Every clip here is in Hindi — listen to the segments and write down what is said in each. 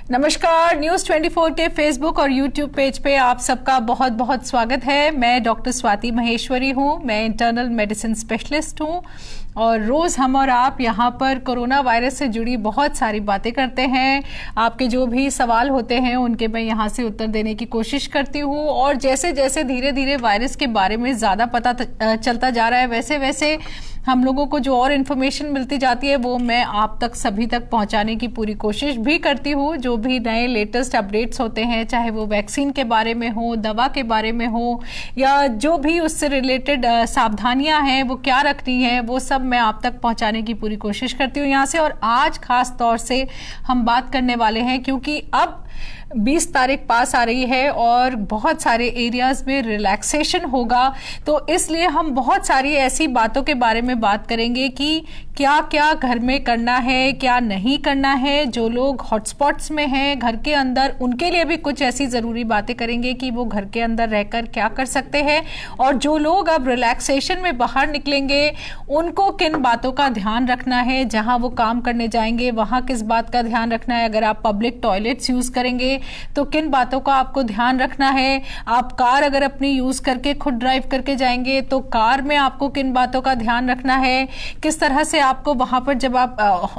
नमस्कार। न्यूज़ 24 के फेसबुक और यूट्यूब पेज पे आप सबका बहुत बहुत स्वागत है। मैं डॉक्टर स्वाति महेश्वरी हूँ। मैं इंटरनल मेडिसिन स्पेशलिस्ट हूँ और रोज़ हम और आप यहाँ पर कोरोना वायरस से जुड़ी बहुत सारी बातें करते हैं। आपके जो भी सवाल होते हैं उनके मैं यहाँ से उत्तर देने की कोशिश करती हूँ और जैसे जैसे धीरे धीरे वायरस के बारे में ज़्यादा पता चलता जा रहा है वैसे वैसे हम लोगों को जो और इन्फॉर्मेशन मिलती जाती है वो मैं आप तक सभी तक पहुंचाने की पूरी कोशिश भी करती हूँ। जो भी नए लेटेस्ट अपडेट्स होते हैं, चाहे वो वैक्सीन के बारे में हो, दवा के बारे में हो या जो भी उससे रिलेटेड सावधानियां हैं वो क्या रखनी है, वो सब मैं आप तक पहुंचाने की पूरी कोशिश करती हूँ यहाँ से। और आज खास तौर से हम बात करने वाले हैं क्योंकि अब 20 तारीख पास आ रही है और बहुत सारे एरियाज में रिलैक्सेशन होगा, तो इसलिए हम बहुत सारी ऐसी बातों के बारे में बात करेंगे कि क्या क्या घर में करना है, क्या नहीं करना है। जो लोग हॉटस्पॉट्स में हैं घर के अंदर, उनके लिए भी कुछ ऐसी ज़रूरी बातें करेंगे कि वो घर के अंदर रहकर क्या कर सकते हैं। और जो लोग अब रिलैक्सेशन में बाहर निकलेंगे उनको किन बातों का ध्यान रखना है, जहां वो काम करने जाएंगे वहां किस बात का ध्यान रखना है। अगर आप पब्लिक टॉयलेट्स यूज़ करेंगे तो किन बातों का आपको ध्यान रखना है। आप कार अगर अपनी यूज़ करके खुद ड्राइव करके जाएंगे तो कार में आपको किन बातों का ध्यान रखना है। किस तरह से आपको वहां पर जब आप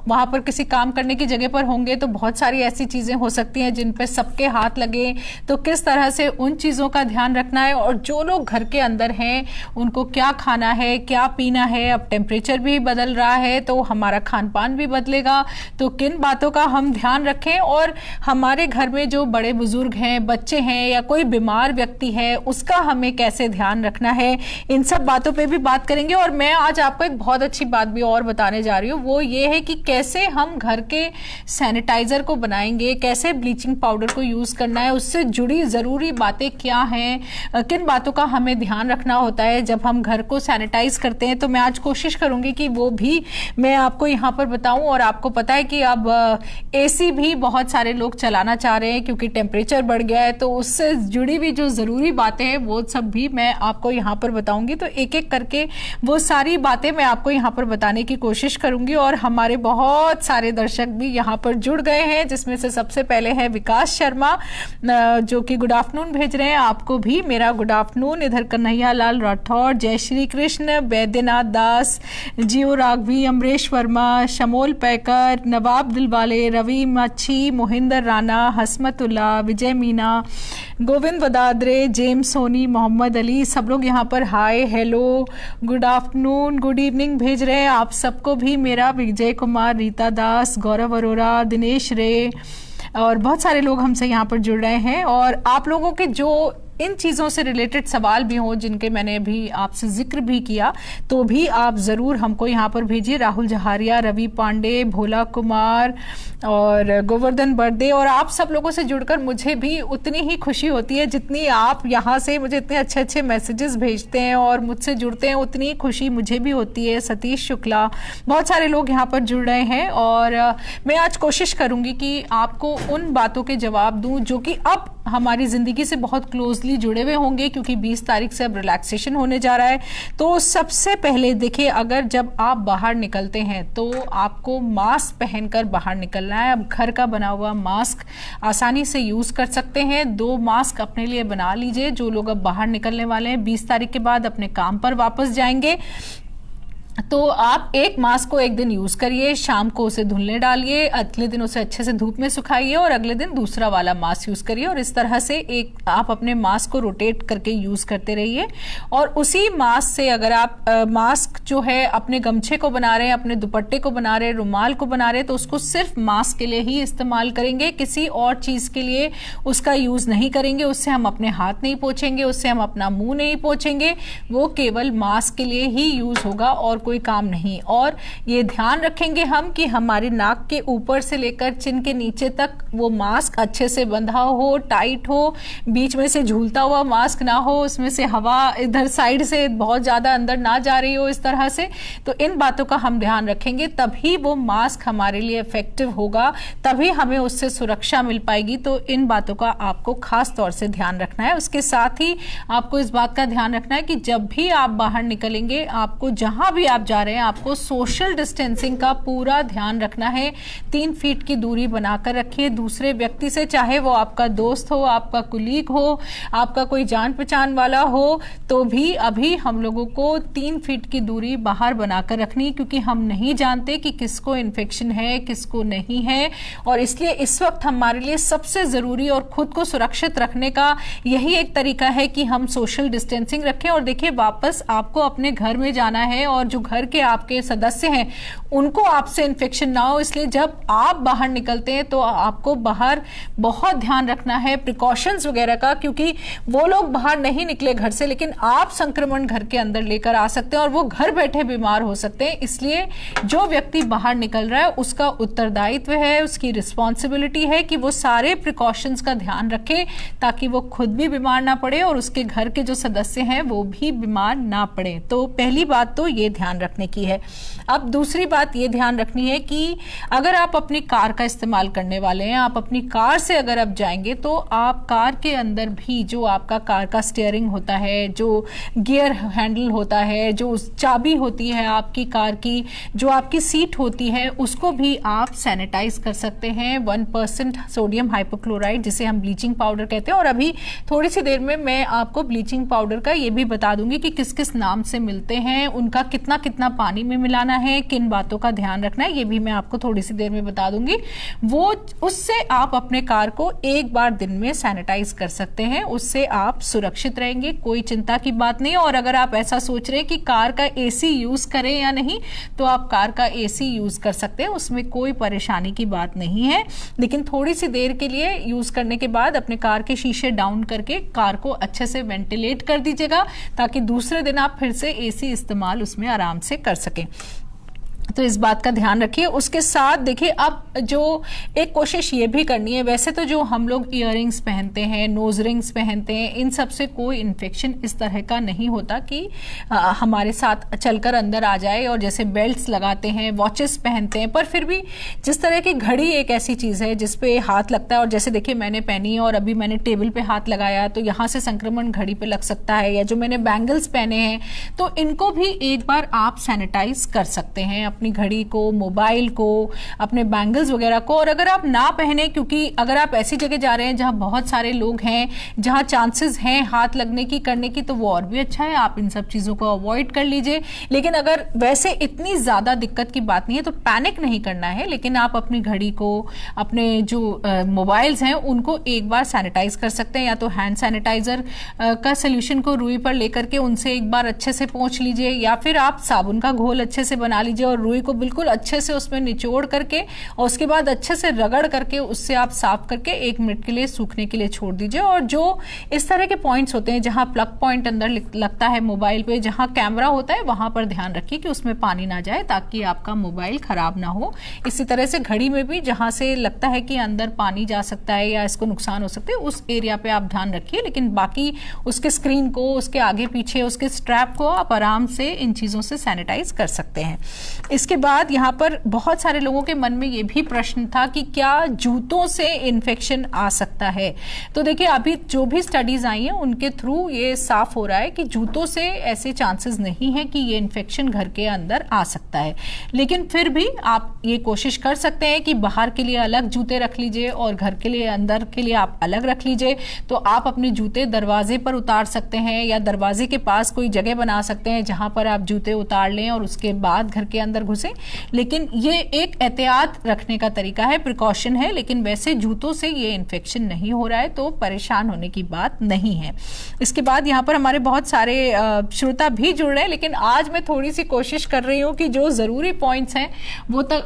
वहां पर किसी काम करने की जगह पर होंगे तो बहुत सारी ऐसी चीजें हो सकती हैं जिन पर सबके हाथ लगे, तो किस तरह से उन चीजों का ध्यान रखना है। और जो लोग घर के अंदर हैं उनको क्या खाना है, क्या पीना है। अब टेम्परेचर भी बदल रहा है तो हमारा खान पान भी बदलेगा, तो किन बातों का हम ध्यान रखें। और हमारे घर में जो बड़े बुजुर्ग हैं, बच्चे हैं या कोई बीमार व्यक्ति है, उसका हमें कैसे ध्यान रखना है, इन सब बातों पे भी बात करेंगे। और मैं आज आपको एक बहुत अच्छी बात भी और बताने जा रही हूँ, वो ये है कि कैसे हम घर के सैनिटाइजर को बनाएंगे, कैसे ब्लीचिंग पाउडर को यूज करना है, उससे जुड़ी जरूरी बातें क्या हैं, किन बातों का हमें ध्यान रखना होता है जब हम घर को सैनिटाइज करते हैं। तो मैं आज कोशिश करूंगी कि वो भी मैं आपको यहाँ पर बताऊं। और आपको पता है कि अब एसी भी बहुत सारे लोग चलाना चाह रहे हैं क्योंकि टेम्परेचर बढ़ गया है, तो उससे जुड़ी हुई जो जरूरी बातें हैं वो सब भी मैं आपको यहाँ पर बताऊंगी। तो एक एक करके वो सारी बातें मैं आपको यहाँ पर बताने की कोशिश करूंगी। और हमारे बहुत सारे दर्शक भी यहाँ पर जुड़ गए हैं, जिसमें से सबसे पहले है विकास शर्मा जो कि गुड आफ्टरनून भेज रहे हैं। आपको भी मेरा गुड आफ्टरनून। इधर कन्हैया लाल राठौर, जय श्री कृष्ण, वैद्यनाथ दास, जियो राघवी, अमरेश वर्मा, शमोल पैकर, नवाब दिलवाले, रवि मच्छी, मोहिंदर राणा, हसमतुल्ला, विजय मीना, गोविंद वदादरे, जेम्स सोनी, मोहम्मद अली, सब लोग यहाँ पर hi, hello, good afternoon, good evening भेज रहे हैं। आप सबको भी मेरा विजय कुमार, रीता दास, गौरव अरोरा, दिनेश रे और बहुत सारे लोग हमसे यहाँ पर जुड़ रहे हैं। और आप लोगों के जो इन चीज़ों से रिलेटेड सवाल भी हों जिनके मैंने अभी आपसे जिक्र भी किया, तो भी आप ज़रूर हमको यहाँ पर भेजिए। राहुल जहारिया, रवि पांडे, भोला कुमार और गोवर्धन बर्दे। और आप सब लोगों से जुड़कर मुझे भी उतनी ही खुशी होती है जितनी आप यहाँ से मुझे इतने अच्छे अच्छे मैसेजेस भेजते हैं और मुझसे जुड़ते हैं, उतनी खुशी मुझे भी होती है। सतीश शुक्ला, बहुत सारे लोग यहाँ पर जुड़ रहे हैं। और मैं आज कोशिश करूँगी कि आपको उन बातों के जवाब दूँ जो कि अब हमारी ज़िंदगी से बहुत क्लोजली जुड़े हुए होंगे क्योंकि 20 तारीख से अब रिलैक्सेशन होने जा रहा है। तो सबसे पहले देखिए, अगर जब आप बाहर निकलते हैं तो आपको मास्क पहनकर बाहर निकलना है। अब घर का बना हुआ मास्क आसानी से यूज़ कर सकते हैं। 2 मास्क अपने लिए बना लीजिए। जो लोग अब बाहर निकलने वाले हैं 20 तारीख के बाद अपने काम पर वापस जाएंगे, तो आप एक मास्क को एक दिन यूज करिए, शाम को उसे धुलने डालिए, अगले दिन उसे अच्छे से धूप में सुखाइए और अगले दिन दूसरा वाला मास्क यूज करिए। और इस तरह से एक आप अपने मास्क को रोटेट करके यूज करते रहिए। और उसी मास्क से अगर आप मास्क जो है अपने गमछे को बना रहे हैं, अपने दुपट्टे को बना रहे हैं, रुमाल को बना रहे हैं, तो उसको सिर्फ मास्क के लिए ही इस्तेमाल करेंगे, किसी और चीज के लिए उसका यूज नहीं करेंगे। उससे हम अपने हाथ नहीं पोंछेंगे, उससे हम अपना मुंह नहीं पोंछेंगे, वो केवल मास्क के लिए ही यूज होगा और कोई काम नहीं। और ये ध्यान रखेंगे हम कि हमारे नाक के ऊपर से लेकर चिन के नीचे तक वो मास्क अच्छे से बंधा हो, टाइट हो, बीच में से झूलता हुआ मास्क ना हो, उसमें से हवा इधर साइड से बहुत ज्यादा अंदर ना जा रही हो इस तरह से। तो इन बातों का हम ध्यान रखेंगे, तभी वो मास्क हमारे लिए इफेक्टिव होगा, तभी हमें उससे सुरक्षा मिल पाएगी। तो इन बातों का आपको खास तौर से ध्यान रखना है। उसके साथ ही आपको इस बात का ध्यान रखना है कि जब भी आप बाहर निकलेंगे, आपको जहां भी आप जा रहे हैं आपको सोशल डिस्टेंसिंग का पूरा ध्यान रखना है। 3 फीट की दूरी बनाकर रखिए दूसरे व्यक्ति से, चाहे वो आपका दोस्त हो, आपका कुलीग हो, आपका कोई जान पहचान वाला हो, तो भी अभी हम लोगों को 3 फीट की दूरी बाहर बनाकर रखनी, क्योंकि हम नहीं जानते कि किसको इन्फेक्शन है किसको नहीं है। और इसलिए इस वक्त हमारे लिए सबसे जरूरी और खुद को सुरक्षित रखने का यही एक तरीका है कि हम सोशल डिस्टेंसिंग रखें। और देखिए, वापस आपको अपने घर में जाना है और जो घर के आपके सदस्य हैं उनको आपसे इन्फेक्शन ना हो, इसलिए जब आप बाहर निकलते हैं तो आपको बाहर बहुत ध्यान रखना है प्रिकॉशंस वगैरह का, क्योंकि वो लोग बाहर नहीं निकले घर से, लेकिन आप संक्रमण घर के अंदर लेकर आ सकते हैं और वो घर बैठे बीमार हो सकते हैं। इसलिए जो व्यक्ति बाहर निकल रहा है उसका उत्तरदायित्व है, उसकी रिस्पॉन्सिबिलिटी है कि वो सारे प्रिकॉशंस का ध्यान रखे ताकि वो खुद भी बीमार ना पड़े और उसके घर के जो सदस्य हैं वो भी बीमार ना पड़े। तो पहली बात तो ये ध्यान रखने की है। अब दूसरी बात ये ध्यान रखनी है कि अगर आप अपनी कार का इस्तेमाल करने वाले हैं, आप अपनी कार से अगर आप जाएंगे तो आप कार के अंदर भी जो आपका कार का स्टीयरिंग होता है, जो गियर हैंडल होता है, जो चाबी होती है आपकी कार की, जो आपकी सीट होती है, उसको भी आप सैनिटाइज कर सकते हैं 1% सोडियम हाइपोक्लोराइड, जिसे हम ब्लीचिंग पाउडर कहते हैं। और अभी थोड़ी सी देर में मैं आपको ब्लीचिंग पाउडर का ये भी बता दूंगी कि किस किस नाम से मिलते हैं, उनका कितना कितना पानी में मिलाना है, किन बातों का ध्यान रखना है, ये भी मैं आपको थोड़ी सी देर में बता दूंगी। वो उससे आप अपने कार को एक बार दिन में सैनिटाइज कर सकते हैं, उससे आप सुरक्षित रहेंगे, कोई चिंता की बात नहीं। और अगर आप ऐसा सोच रहे हैं कि कार का एसी यूज करें या नहीं, तो आप कार का एसी यूज कर सकते हैं, उसमें कोई परेशानी की बात नहीं है। लेकिन थोड़ी सी देर के लिए यूज करने के बाद अपने कार के शीशे डाउन करके कार को अच्छे से वेंटिलेट कर दीजिएगा, ताकि दूसरे दिन आप फिर से एसी इस्तेमाल उसमें आराम से कर सकें। तो इस बात का ध्यान रखिए। उसके साथ देखिए, अब जो एक कोशिश ये भी करनी है, वैसे तो जो हम लोग ईयररिंग्स पहनते हैं, नोज रिंग्स पहनते हैं, इन सब से कोई इन्फेक्शन इस तरह का नहीं होता कि हमारे साथ चलकर अंदर आ जाए। और जैसे बेल्ट्स लगाते हैं, वॉचेस पहनते हैं, पर फिर भी जिस तरह की घड़ी एक ऐसी चीज़ है जिस पे हाथ लगता है, और जैसे देखिए मैंने पहनी है और अभी मैंने टेबल पे हाथ लगाया तो यहाँ से संक्रमण घड़ी पे लग सकता है, या जो मैंने बैंगल्स पहने हैं तो इनको भी एक बार आप सैनिटाइज कर सकते हैं, अपनी घड़ी को, मोबाइल को, अपने बैंगल्स वगैरह को। और अगर आप ना पहने, क्योंकि अगर आप ऐसी जगह जा रहे हैं जहां बहुत सारे लोग हैं, जहां चांसेस हैं हाथ लगने की, करने की, तो वो और भी अच्छा है, आप इन सब चीजों को अवॉइड कर लीजिए। लेकिन अगर वैसे इतनी ज्यादा दिक्कत की बात नहीं है तो पैनिक नहीं करना है, लेकिन आप अपनी घड़ी को, अपने जो मोबाइल्स हैं उनको एक बार सैनिटाइज कर सकते हैं, या तो हैंड सैनिटाइजर का सोल्यूशन को रुई पर लेकर के उनसे एक बार अच्छे से पोंछ लीजिए, या फिर आप साबुन का घोल अच्छे से बना लीजिए और रुई को बिल्कुल अच्छे से उसमें निचोड़ करके और उसके बाद अच्छे से रगड़ करके उससे आप साफ करके 1 मिनट के लिए सूखने के लिए छोड़ दीजिए। और जो इस तरह के पॉइंट्स होते हैं जहां प्लग पॉइंट अंदर लगता है मोबाइल पे, जहां कैमरा होता है, वहां पर ध्यान रखिए कि उसमें पानी ना जाए ताकि आपका मोबाइल खराब ना हो। इसी तरह से घड़ी में भी जहां से लगता है कि अंदर पानी जा सकता है या इसको नुकसान हो सकता है, उस एरिया पे आप ध्यान रखिए। लेकिन बाकी उसके स्क्रीन को, उसके आगे पीछे, उसके स्ट्रैप को आप आराम से इन चीजों से सैनिटाइज कर सकते हैं। इसके बाद यहाँ पर बहुत सारे लोगों के मन में ये भी प्रश्न था कि क्या जूतों से इन्फेक्शन आ सकता है। तो देखिए, अभी जो भी स्टडीज आई हैं उनके थ्रू ये साफ हो रहा है कि जूतों से ऐसे चांसेस नहीं है कि ये इन्फेक्शन घर के अंदर आ सकता है। लेकिन फिर भी आप ये कोशिश कर सकते हैं कि बाहर के लिए अलग जूते रख लीजिए और घर के लिए, अंदर के लिए आप अलग रख लीजिए। तो आप अपने जूते दरवाजे पर उतार सकते हैं, या दरवाजे के पास कोई जगह बना सकते हैं जहां पर आप जूते उतार लें और उसके बाद घर के अंदर घुसें। लेकिन ये एक एहतियात रखने का तरीका है, प्रिकॉशन है, लेकिन वैसे जूतों से ये इन्फेक्शन नहीं हो रहा है, तो परेशान होने की बात नहीं है। इसके बाद यहाँ पर हमारे बहुत सारे श्रोता भी जुड़ रहे हैं, लेकिन आज मैं थोड़ी सी कोशिश कर रही हूँ कि जो जरूरी पॉइंट्स हैं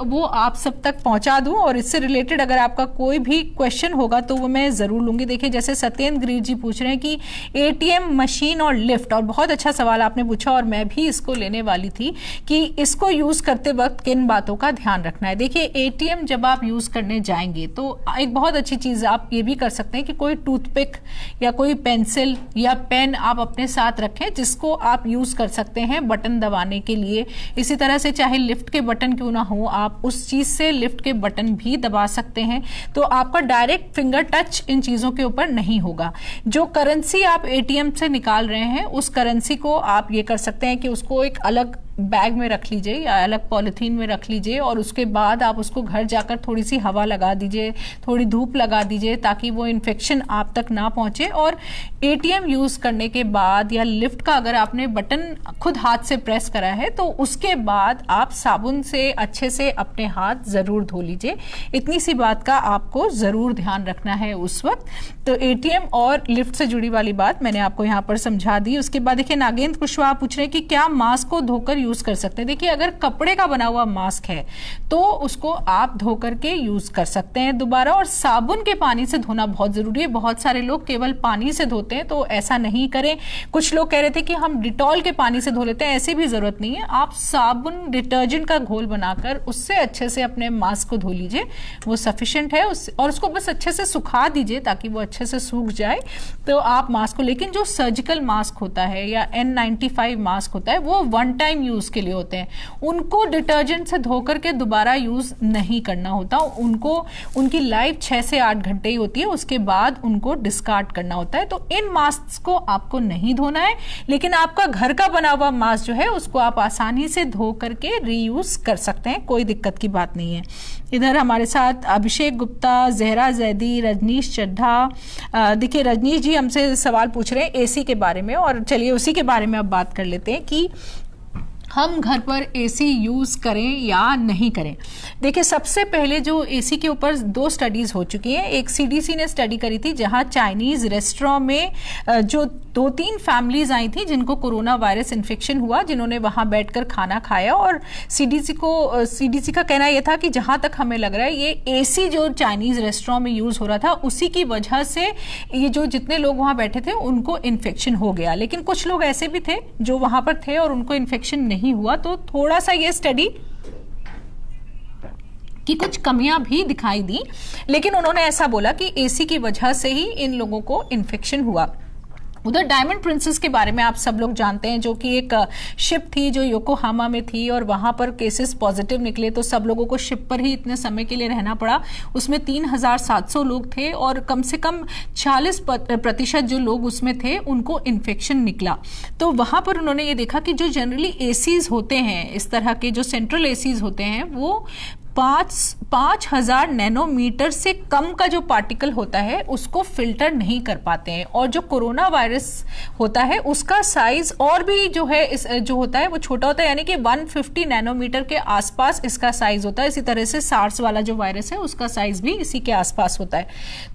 वो आप सब तक पहुंचा दूं, और इससे रिलेटेड अगर आपका कोई भी क्वेश्चन होगा तो वो मैं जरूर लूंगी। देखिए, जैसे सत्येंद्र गिरी जी पूछ रहे हैं कि एटीएम मशीन और लिफ्ट, और बहुत अच्छा सवाल आपने पूछा और मैं भी इसको लेने वाली थी कि इसको यूज करते वक्त किन बातों का ध्यान रखना है। देखिए, एटीएम जब आप यूज करने जाएंगे तो एक बहुत अच्छी चीज आप ये भी कर सकते हैं कि कोई टूथपिक या कोई पेंसिल या पेन आप अपने साथ रखें, जिसको आप यूज कर सकते हैं बटन दबाने के लिए। इसी तरह से चाहे लिफ्ट के बटन क्यों ना हो, आप उस चीज से लिफ्ट के बटन भी दबा सकते हैं, तो आपका डायरेक्ट फिंगर टच इन चीजों के ऊपर नहीं होगा। जो करेंसी आप एटीएम से निकाल रहे हैं, उस करेंसी को आप ये कर सकते हैं कि उसको एक अलग बैग में रख लीजिए या अलग पॉलिथीन में रख लीजिए और उसके बाद आप उसको घर जाकर थोड़ी सी हवा लगा दीजिए, थोड़ी धूप लगा दीजिए ताकि वो इन्फेक्शन आप तक ना पहुंचे। और एटीएम यूज करने के बाद या लिफ्ट का अगर आपने बटन खुद हाथ से प्रेस करा है तो उसके बाद आप साबुन से अच्छे से अपने हाथ जरूर धो लीजिए। इतनी सी बात का आपको जरूर ध्यान रखना है उस वक्त। तो एटीएम और लिफ्ट से जुड़ी वाली बात मैंने आपको यहाँ पर समझा दी। उसके बाद देखिए नागेंद्र कुशवाहा पूछ रहे हैं कि क्या मास्क को धोकर यूज कर सकते हैं। देखिए अगर कपड़े का बना हुआ मास्क है तो उसको आप धो करके यूज कर सकते हैं दोबारा, और साबुन के पानी से धोना बहुत जरूरी है। बहुत सारे लोग केवल पानी से धोते हैं, तो ऐसा नहीं करें। कुछ लोग कह रहे थे कि हम डिटॉल के पानी से धो लेते हैं, ऐसी भी जरूरत नहीं है। आप साबुन डिटर्जेंट का घोल बनाकर उससे अच्छे से अपने मास्क को धो लीजिए, वो सफिशिएंट है। और उसको बस अच्छे से सुखा दीजिए ताकि वो अच्छे से सूख जाए तो आप मास्क को। लेकिन जो सर्जिकल मास्क होता है या N95 मास्क होता है वो वन टाइम यूज के लिए होते हैं, उनको डिटर्जेंट से धो करके दोबारा यूज नहीं करना होता। उनको उनकी लाइफ 6 से 8 घंटे ही होती है, उसके बाद उनको डिस्कार्ड करना होता है। तो इन मास्क को आपको नहीं धोना है, लेकिन आपका घर का बना हुआ मास्क जो है उसको आप आसानी से धो करके रीयूज कर सकते हैं, कोई दिक्कत की बात नहीं है। इधर हमारे साथ अभिषेक गुप्ता, जहरा जैदी, रजनीश चड्ढा। देखिए रजनीश जी हमसे सवाल पूछ रहे हैं एसी के बारे में, और चलिए उसी के बारे में अब बात कर लेते हैं कि हम घर पर एसी यूज करें या नहीं करें। देखिए सबसे पहले जो एसी के ऊपर 2 स्टडीज हो चुकी हैं। एक सीडीसी ने स्टडी करी थी जहां चाइनीज रेस्टोरेंट में जो 2-3 फैमिलीज आई थी जिनको कोरोना वायरस इन्फेक्शन हुआ, जिन्होंने वहां बैठकर खाना खाया, और सीडीसी का कहना यह था कि जहां तक हमें लग रहा है ये एसी जो चाइनीज रेस्टोरेंट में यूज हो रहा था उसी की वजह से ये जो जितने लोग वहां बैठे थे उनको इन्फेक्शन हो गया। लेकिन कुछ लोग ऐसे भी थे जो वहां पर थे और उनको इन्फेक्शन नहीं हुआ। तो थोड़ा सा ये स्टडी की कुछ कमियां भी दिखाई दी, लेकिन उन्होंने ऐसा बोला कि एसी की वजह से ही इन लोगों को इन्फेक्शन हुआ। उधर डायमंड प्रिंसेस के बारे में आप सब लोग जानते हैं, जो कि एक शिप थी जो योकोहामा में थी और वहां पर केसेस पॉजिटिव निकले, तो सब लोगों को शिप पर ही इतने समय के लिए रहना पड़ा। उसमें 3700 लोग थे और कम से कम 40% जो लोग उसमें थे उनको इन्फेक्शन निकला। तो वहां पर उन्होंने ये देखा कि जो जनरली एसीज होते हैं, इस तरह के जो सेंट्रल एसीज होते हैं, वो 5000 नैनोमीटर से कम का जो पार्टिकल होता है उसको फिल्टर नहीं कर पाते हैं। और जो कोरोना वायरस होता है उसका साइज और भी जो है जो होता है वो छोटा होता है, यानी कि 150 नैनोमीटर के आसपास इसका साइज होता है। इसी तरह से सार्स वाला जो वायरस है उसका साइज भी इसी के आसपास होता है,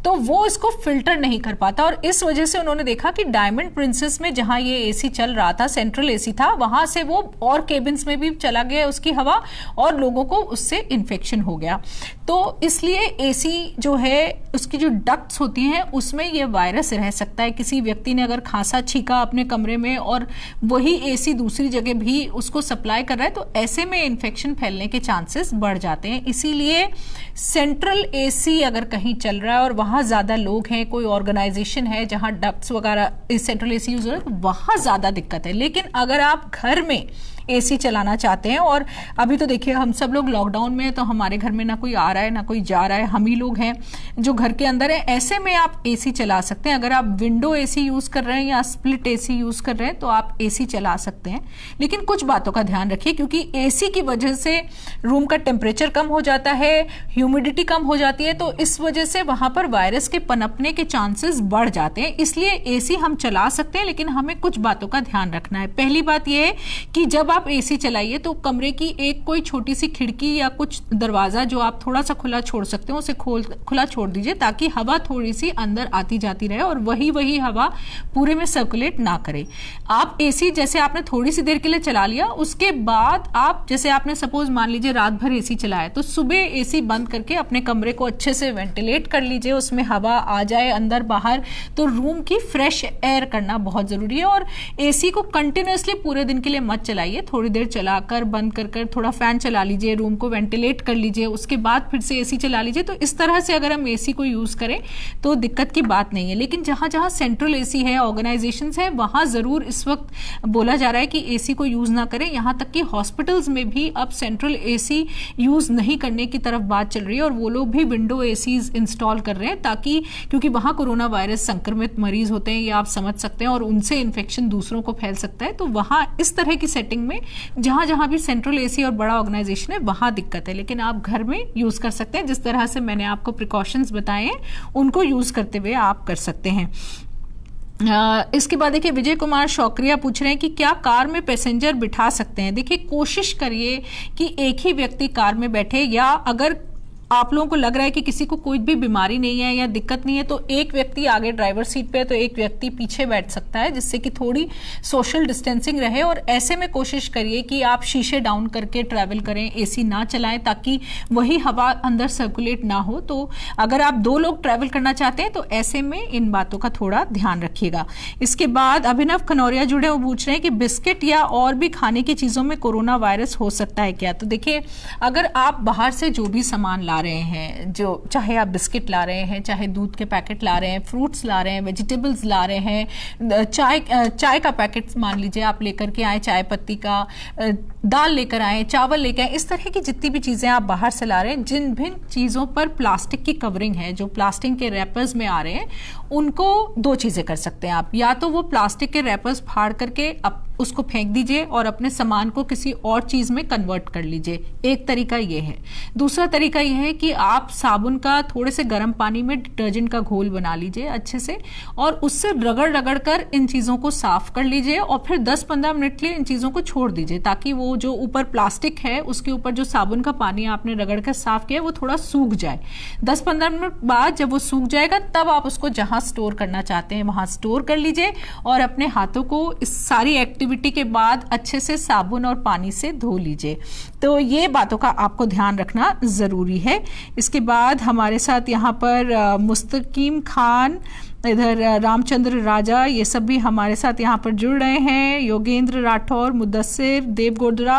तो वो इसको फिल्टर नहीं कर पाता। और इस वजह से उन्होंने देखा कि डायमंड प्रिंसेस में जहां ये एसी चल रहा था, सेंट्रल एसी था, वहां से वो और केबिन्स में भी चला गया उसकी हवा और लोगों को उससे इन्फेक्शन हो गया। तो इसलिए एसी जो है उसकी जो डक्ट्स होती हैं उसमें ये वायरस रह सकता है। किसी व्यक्ति ने अगर खांसा छींका अपने कमरे में और वही एसी दूसरी जगह भी उसको सप्लाई कर रहा है, तो ऐसे में इन्फेक्शन फैलने के चांसेस बढ़ जाते हैं। इसीलिए सेंट्रल एसी अगर कहीं चल रहा है और वहां ज्यादा लोग हैं, कोई ऑर्गेनाइजेशन है जहां डक्ट्स वगैरह सेंट्रल एसी यूज हो रहा है, तो वहां ज्यादा दिक्कत है। लेकिन अगर आप घर में एसी चलाना चाहते हैं, और अभी तो देखिए हम सब लोग लॉकडाउन में, तो हमारे घर में ना कोई आ रहा है ना कोई जा रहा है, हम ही लोग हैं जो घर के अंदर है, ऐसे में आप एसी चला सकते हैं। अगर आप विंडो एसी यूज कर रहे हैं या स्प्लिट एसी यूज कर रहे हैं तो आप एसी चला सकते हैं। लेकिन कुछ बातों का ध्यान रखिए, क्योंकि एसी की वजह से रूम का टेम्परेचर कम हो जाता है, ह्यूमिडिटी कम हो जाती है, तो इस वजह से वहां पर वायरस के पनपने के चांसेस बढ़ जाते हैं। इसलिए एसी हम चला सकते हैं, लेकिन हमें कुछ बातों का ध्यान रखना है। पहली बात यह है कि जब आप एसी चलाइए तो कमरे की एक कोई छोटी सी खिड़की या कुछ दरवाजा जो आप थोड़ा सा खुला छोड़ सकते हो उसे खुला छोड़ दीजिए, ताकि हवा थोड़ी सी अंदर आती जाती रहे और वही हवा पूरे में सर्कुलेट ना करे। आप एसी जैसे आपने थोड़ी सी देर के लिए चला लिया, उसके बाद आप जैसे आपने सपोज मान लीजिए रात भर एसी चलाया, तो सुबह एसी बंद करके अपने कमरे को अच्छे से वेंटिलेट कर लीजिए, उसमें हवा आ जाए अंदर बाहर। तो रूम की फ्रेश एयर करना बहुत जरूरी है। और एसी को कंटिन्यूअसली पूरे दिन के लिए मत चलाइए, थोड़ी देर चलाकर बंद कर थोड़ा फैन चला लीजिए, रूम को वेंटिलेट कर लीजिए, उसके बाद फिर से एसी चला लीजिए। तो इस तरह से अगर हम एसी को यूज करें तो दिक्कत की बात नहीं है। लेकिन जहां जहां सेंट्रल एसी है, ऑर्गेनाइजेशंस है, वहां जरूर इस वक्त बोला जा रहा है कि एसी को यूज ना करें। यहां तक कि हॉस्पिटल्स में भी अब सेंट्रल एसी यूज नहीं करने की तरफ बात चल रही है और वो लोग भी विंडो एसीज इंस्टॉल कर रहे हैं, ताकि क्योंकि वहां कोरोना वायरस संक्रमित मरीज होते हैं, ये आप समझ सकते हैं, और उनसे इन्फेक्शन दूसरों को फैल सकता है। तो वहां इस तरह की सेटिंग में में जहां जहां भी सेंट्रल एसी और बड़ा ऑर्गेनाइजेशन है वहां दिक्कत है, लेकिन आप घर में यूज कर सकते हैं। जिस तरह से मैंने आपको प्रिकॉशंस बताए हैं उनको यूज करते हुए आप कर सकते हैं। इसके बाद देखिए विजय कुमार शौकरिया पूछ रहे हैं कि क्या कार में पैसेंजर बिठा सकते हैं। देखिए कोशिश करिए कि एक ही व्यक्ति कार में बैठे, या अगर आप लोगों को लग रहा है कि किसी को कोई भी बीमारी नहीं है या दिक्कत नहीं है तो एक व्यक्ति आगे ड्राइवर सीट पे है तो एक व्यक्ति पीछे बैठ सकता है, जिससे कि थोड़ी सोशल डिस्टेंसिंग रहे। और ऐसे में कोशिश करिए कि आप शीशे डाउन करके ट्रैवल करें, एसी ना चलाएं ताकि वही हवा अंदर सर्कुलेट ना हो। तो अगर आप 2 लोग ट्रैवल करना चाहते हैं तो ऐसे में इन बातों का थोड़ा ध्यान रखिएगा। इसके बाद अभिनव खनौरिया जुड़े वो पूछ रहे हैं कि बिस्किट या और भी खाने की चीजों में कोरोना वायरस हो सकता है क्या। तो देखिए अगर आप बाहर से जो भी सामान ला रहे हैं, जो चाहे आप बिस्किट ला रहे हैं, चाहे दूध के पैकेट ला रहे हैं, फ्रूट्स ला रहे हैं, वेजिटेबल्स ला रहे हैं, चाय का पैकेट मान लीजिए आप लेकर के आए, चाय पत्ती का, दाल लेकर आए, चावल लेकर आए, इस तरह की जितनी भी चीजें आप बाहर से ला रहे हैं, जिन भी चीजों पर प्लास्टिक की कवरिंग है, जो प्लास्टिक के रैपर्स में आ रहे हैं, उनको 2 चीजें कर सकते हैं आप। या तो वो प्लास्टिक के रैपर्स फाड़ करके उसको फेंक दीजिए और अपने सामान को किसी और चीज में कन्वर्ट कर लीजिए, एक तरीका ये है। दूसरा तरीका ये है कि आप साबुन का थोड़े से गर्म पानी में डिटर्जेंट का घोल बना लीजिए अच्छे से, और उससे रगड़ रगड़ कर इन चीजों को साफ कर लीजिए और फिर 10-15 मिनट के लिए इन चीजों को छोड़ दीजिए, ताकि वो जो ऊपर प्लास्टिक है उसके ऊपर जो साबुन का पानी आपने रगड़ कर साफ किया वो थोड़ा सूख जाए। 10-15 मिनट बाद जब वो सूख जाएगा तब आप उसको जहां स्टोर करना चाहते हैं वहां स्टोर कर लीजिए, और अपने हाथों को इस सारी एक्टिविटी के बाद अच्छे से साबुन और पानी से धो लीजिए। तो ये बातों का आपको ध्यान रखना जरूरी है। इसके बाद हमारे साथ यहाँ पर मुस्तकीम खान, इधर रामचंद्र राजा, ये सब भी हमारे साथ यहाँ पर जुड़ रहे हैं। योगेंद्र राठौर, मुदस्सिर, देव गोडरा।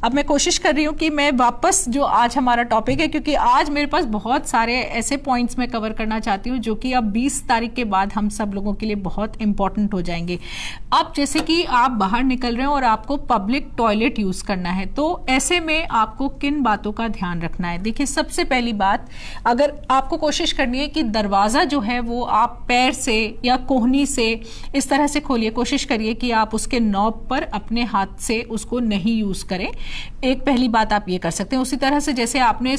अब मैं कोशिश कर रही हूँ कि मैं वापस जो आज हमारा टॉपिक है, क्योंकि आज मेरे पास बहुत सारे ऐसे पॉइंट्स मैं कवर करना चाहती हूँ जो कि अब 20 तारीख के बाद हम सब लोगों के लिए बहुत इंपॉर्टेंट हो जाएंगे। अब जैसे कि आप बाहर निकल रहे हैं और आपको पब्लिक टॉयलेट यूज करना है, तो ऐसे में आपको किन बातों का ध्यान रखना है। देखिए सबसे पहली बात, अगर आपको कोशिश करनी है कि दरवाजा जो है वो आप पैर से या कोहनी से इस तरह से खोलिए, कोशिश करिए कि आप उसके नॉब पर अपने हाथ से उसको नहीं यूज करें। एक पहली बात आप ये कर सकते हैं। उसी तरह से जैसे आपने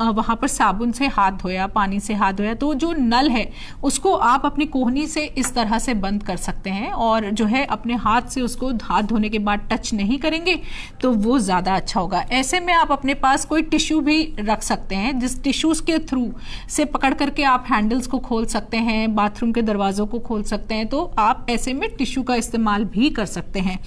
वहां पर साबुन से हाथ धोया, पानी से हाथ धोया, तो जो नल है उसको आप अपनी कोहनी से इस तरह से बंद कर सकते हैं, और जो है अपने हाथ से उसको हाथ धोने के बाद टच नहीं करेंगे तो वो ज्यादा अच्छा होगा। ऐसे में आप अपने पास कोई टिश्यू भी रख सकते हैं, जिस टिश्यूज के थ्रू से पकड़ करके आप हैंडल्स को खोल सकते हैं, बाथरूम के दरवाजों को खोल सकते हैं। तो आप ऐसे में टिश्यू का इस्तेमाल भी कर सकते हैं।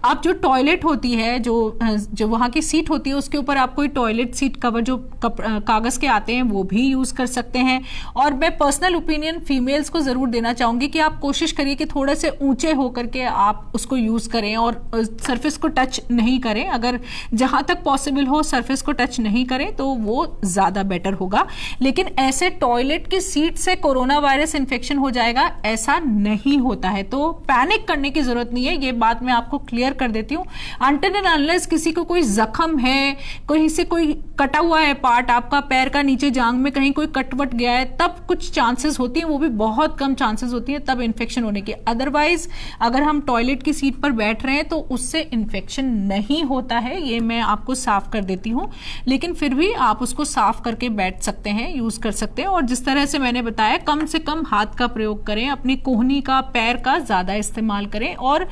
अब जो टॉयलेट होती है, जो वहां की सीट होती है, उसके ऊपर आप कोई टॉयलेट सीट कवर जो कागज के आते हैं वो भी यूज कर सकते हैं। और मैं पर्सनल ओपिनियन फीमेल्स को जरूर देना चाहूंगी कि आप कोशिश करिए कि थोड़े से ऊंचे होकर के आप उसको यूज करें और सरफेस को टच नहीं करें। अगर जहां तक पॉसिबल हो सरफेस को टच नहीं करें तो वो ज्यादा बेटर होगा। लेकिन ऐसे टॉयलेट की सीट से कोरोना वायरस इन्फेक्शन हो जाएगा ऐसा नहीं होता है, तो पैनिक करने की जरूरत नहीं है। ये बात मैं आपको क्लियर कर देती हूँ। अनटिल एंड अनलेस किसी को कोई जख्म है, कहीं से कोई कटा हुआ है पार्ट आपका, पैर का नीचे जांग में कहीं कोई कटवट गया है, तब कुछ चांसेस होती हैं, वो भी बहुत कम चांसेस होती है तब इन्फेक्शन होने की। अदरवाइज अगर हम टॉयलेट की सीट पर बैठ रहे हैं तो उससे इन्फेक्शन नहीं होता है, ये मैं आपको साफ कर देती हूँ। लेकिन फिर भी आप उसको साफ करके बैठ सकते हैं, यूज कर सकते हैं। और जिस तरह से मैंने बताया, कम से कम हाथ का प्रयोग करें, अपनी कोहनी का, पैर का ज्यादा इस्तेमाल करें। और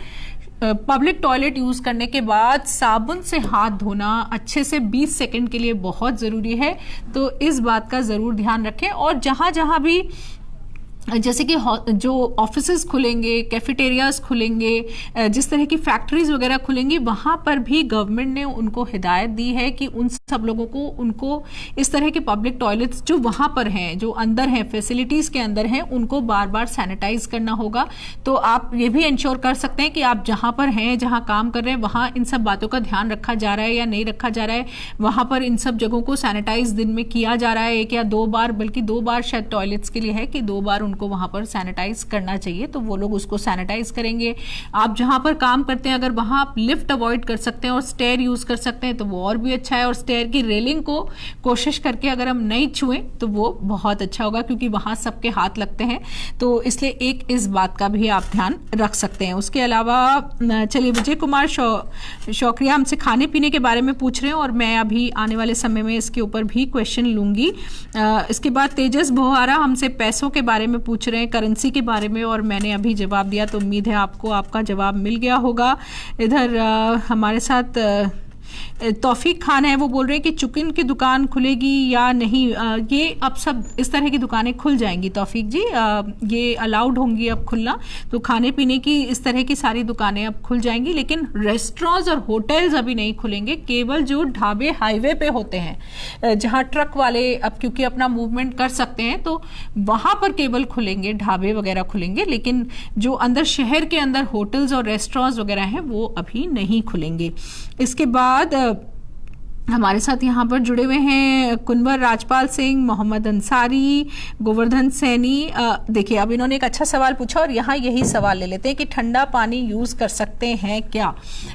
पब्लिक टॉयलेट यूज करने के बाद साबुन से हाथ धोना अच्छे से 20 सेकंड के लिए बहुत जरूरी है, तो इस बात का जरूर ध्यान रखें। और जहां जहां भी जैसे कि जो ऑफिसेज खुलेंगे, कैफेटेरियाज खुलेंगे, जिस तरह की फैक्ट्रीज वगैरह खुलेंगी, वहां पर भी गवर्नमेंट ने उनको हिदायत दी है कि उन सब लोगों को उनको इस तरह के पब्लिक टॉयलेट्स जो वहां पर हैं, जो अंदर हैं, फैसिलिटीज के अंदर हैं, उनको बार बार सैनिटाइज करना होगा। तो आप ये भी इंश्योर कर सकते हैं कि आप जहां पर हैं, जहां काम कर रहे हैं, वहां इन सब बातों का ध्यान रखा जा रहा है या नहीं रखा जा रहा है। वहां पर इन सब जगहों को सैनिटाइज दिन में किया जा रहा है, 1 या 2 बार, बल्कि 2 बार शायद टॉयलेट्स के लिए है कि 2 बार उनको वहाँ पर सैनिटाइज करना चाहिए, तो वो लोग उसको सैनिटाइज करेंगे। आप जहाँ पर काम करते हैं अगर वहाँ आप लिफ्ट अवॉइड कर सकते हैं और स्टेयर यूज कर सकते हैं तो वो और भी अच्छा है, और स्टेयर की रेलिंग को कोशिश करके अगर हम नहीं छुएं तो वो बहुत अच्छा होगा, क्योंकि वहाँ सबके हाथ लगते हैं, तो इसलिए एक इस बात का भी आप ध्यान रख सकते हैं। उसके अलावा चलिए, विजय कुमार शौकरिया हमसे खाने पीने के बारे में पूछ रहे हैं और मैं अभी आने वाले समय में इसके ऊपर भी क्वेश्चन लूंगी। इसके बाद तेजस बोहारा हमसे पैसों के बारे में पूछ रहे हैं, करेंसी के बारे में, और मैंने अभी जवाब दिया, तो उम्मीद है आपको आपका जवाब मिल गया होगा। इधर हमारे साथ तौफीक खान है, वो बोल रहे हैं कि चिकन की दुकान खुलेगी या नहीं। ये अब सब इस तरह की दुकानें खुल जाएंगी तौफीक जी, ये अलाउड होंगी अब खुलना, तो खाने पीने की इस तरह की सारी दुकानें अब खुल जाएंगी, लेकिन रेस्टोरेंट्स और होटल्स अभी नहीं खुलेंगे। केवल जो ढाबे हाईवे पे होते हैं, जहां ट्रक वाले अब क्योंकि अपना मूवमेंट कर सकते हैं, तो वहां पर केवल खुलेंगे, ढाबे वगैरह खुलेंगे, लेकिन जो अंदर शहर के अंदर होटल्स और रेस्टोरेंट्स वगैरह हैं वो अभी नहीं खुलेंगे। इसके बाद हमारे साथ यहाँ पर जुड़े हुए हैं कुंवर राजपाल सिंह, मोहम्मद अंसारी, गोवर्धन सैनी। देखिए, अब इन्होंने एक अच्छा सवाल पूछा और यहाँ यही सवाल ले लेते हैं कि ठंडा पानी यूज कर सकते हैं क्या।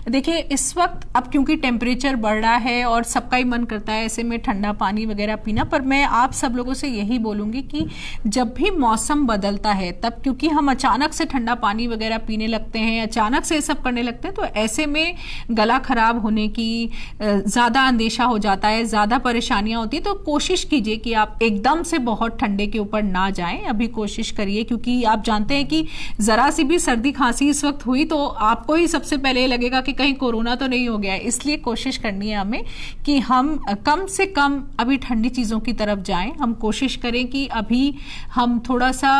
देखिए, इस वक्त अब क्योंकि टेम्परेचर बढ़ रहा है और सबका ही मन करता है ऐसे में ठंडा पानी वगैरह पीना, पर मैं आप सब लोगों से यही बोलूंगी कि जब भी मौसम बदलता है तब क्योंकि हम अचानक से ठंडा पानी वगैरह पीने लगते हैं, अचानक से सब करने लगते हैं, तो ऐसे में गला खराब होने की ज्यादा अंदेशा हो जाता है, ज्यादा परेशानियां होती है। तो कोशिश कीजिए कि आप एकदम से बहुत ठंडे के ऊपर ना जाएं, अभी कोशिश करिए, क्योंकि आप जानते हैं कि जरा सी भी सर्दी खांसी इस वक्त हुई तो आपको ही सबसे पहले लगेगा कि कहीं कोरोना तो नहीं हो गया है। इसलिए कोशिश करनी है हमें कि हम कम से कम अभी ठंडी चीजों की तरफ जाएं। हम कोशिश करें कि अभी हम थोड़ा सा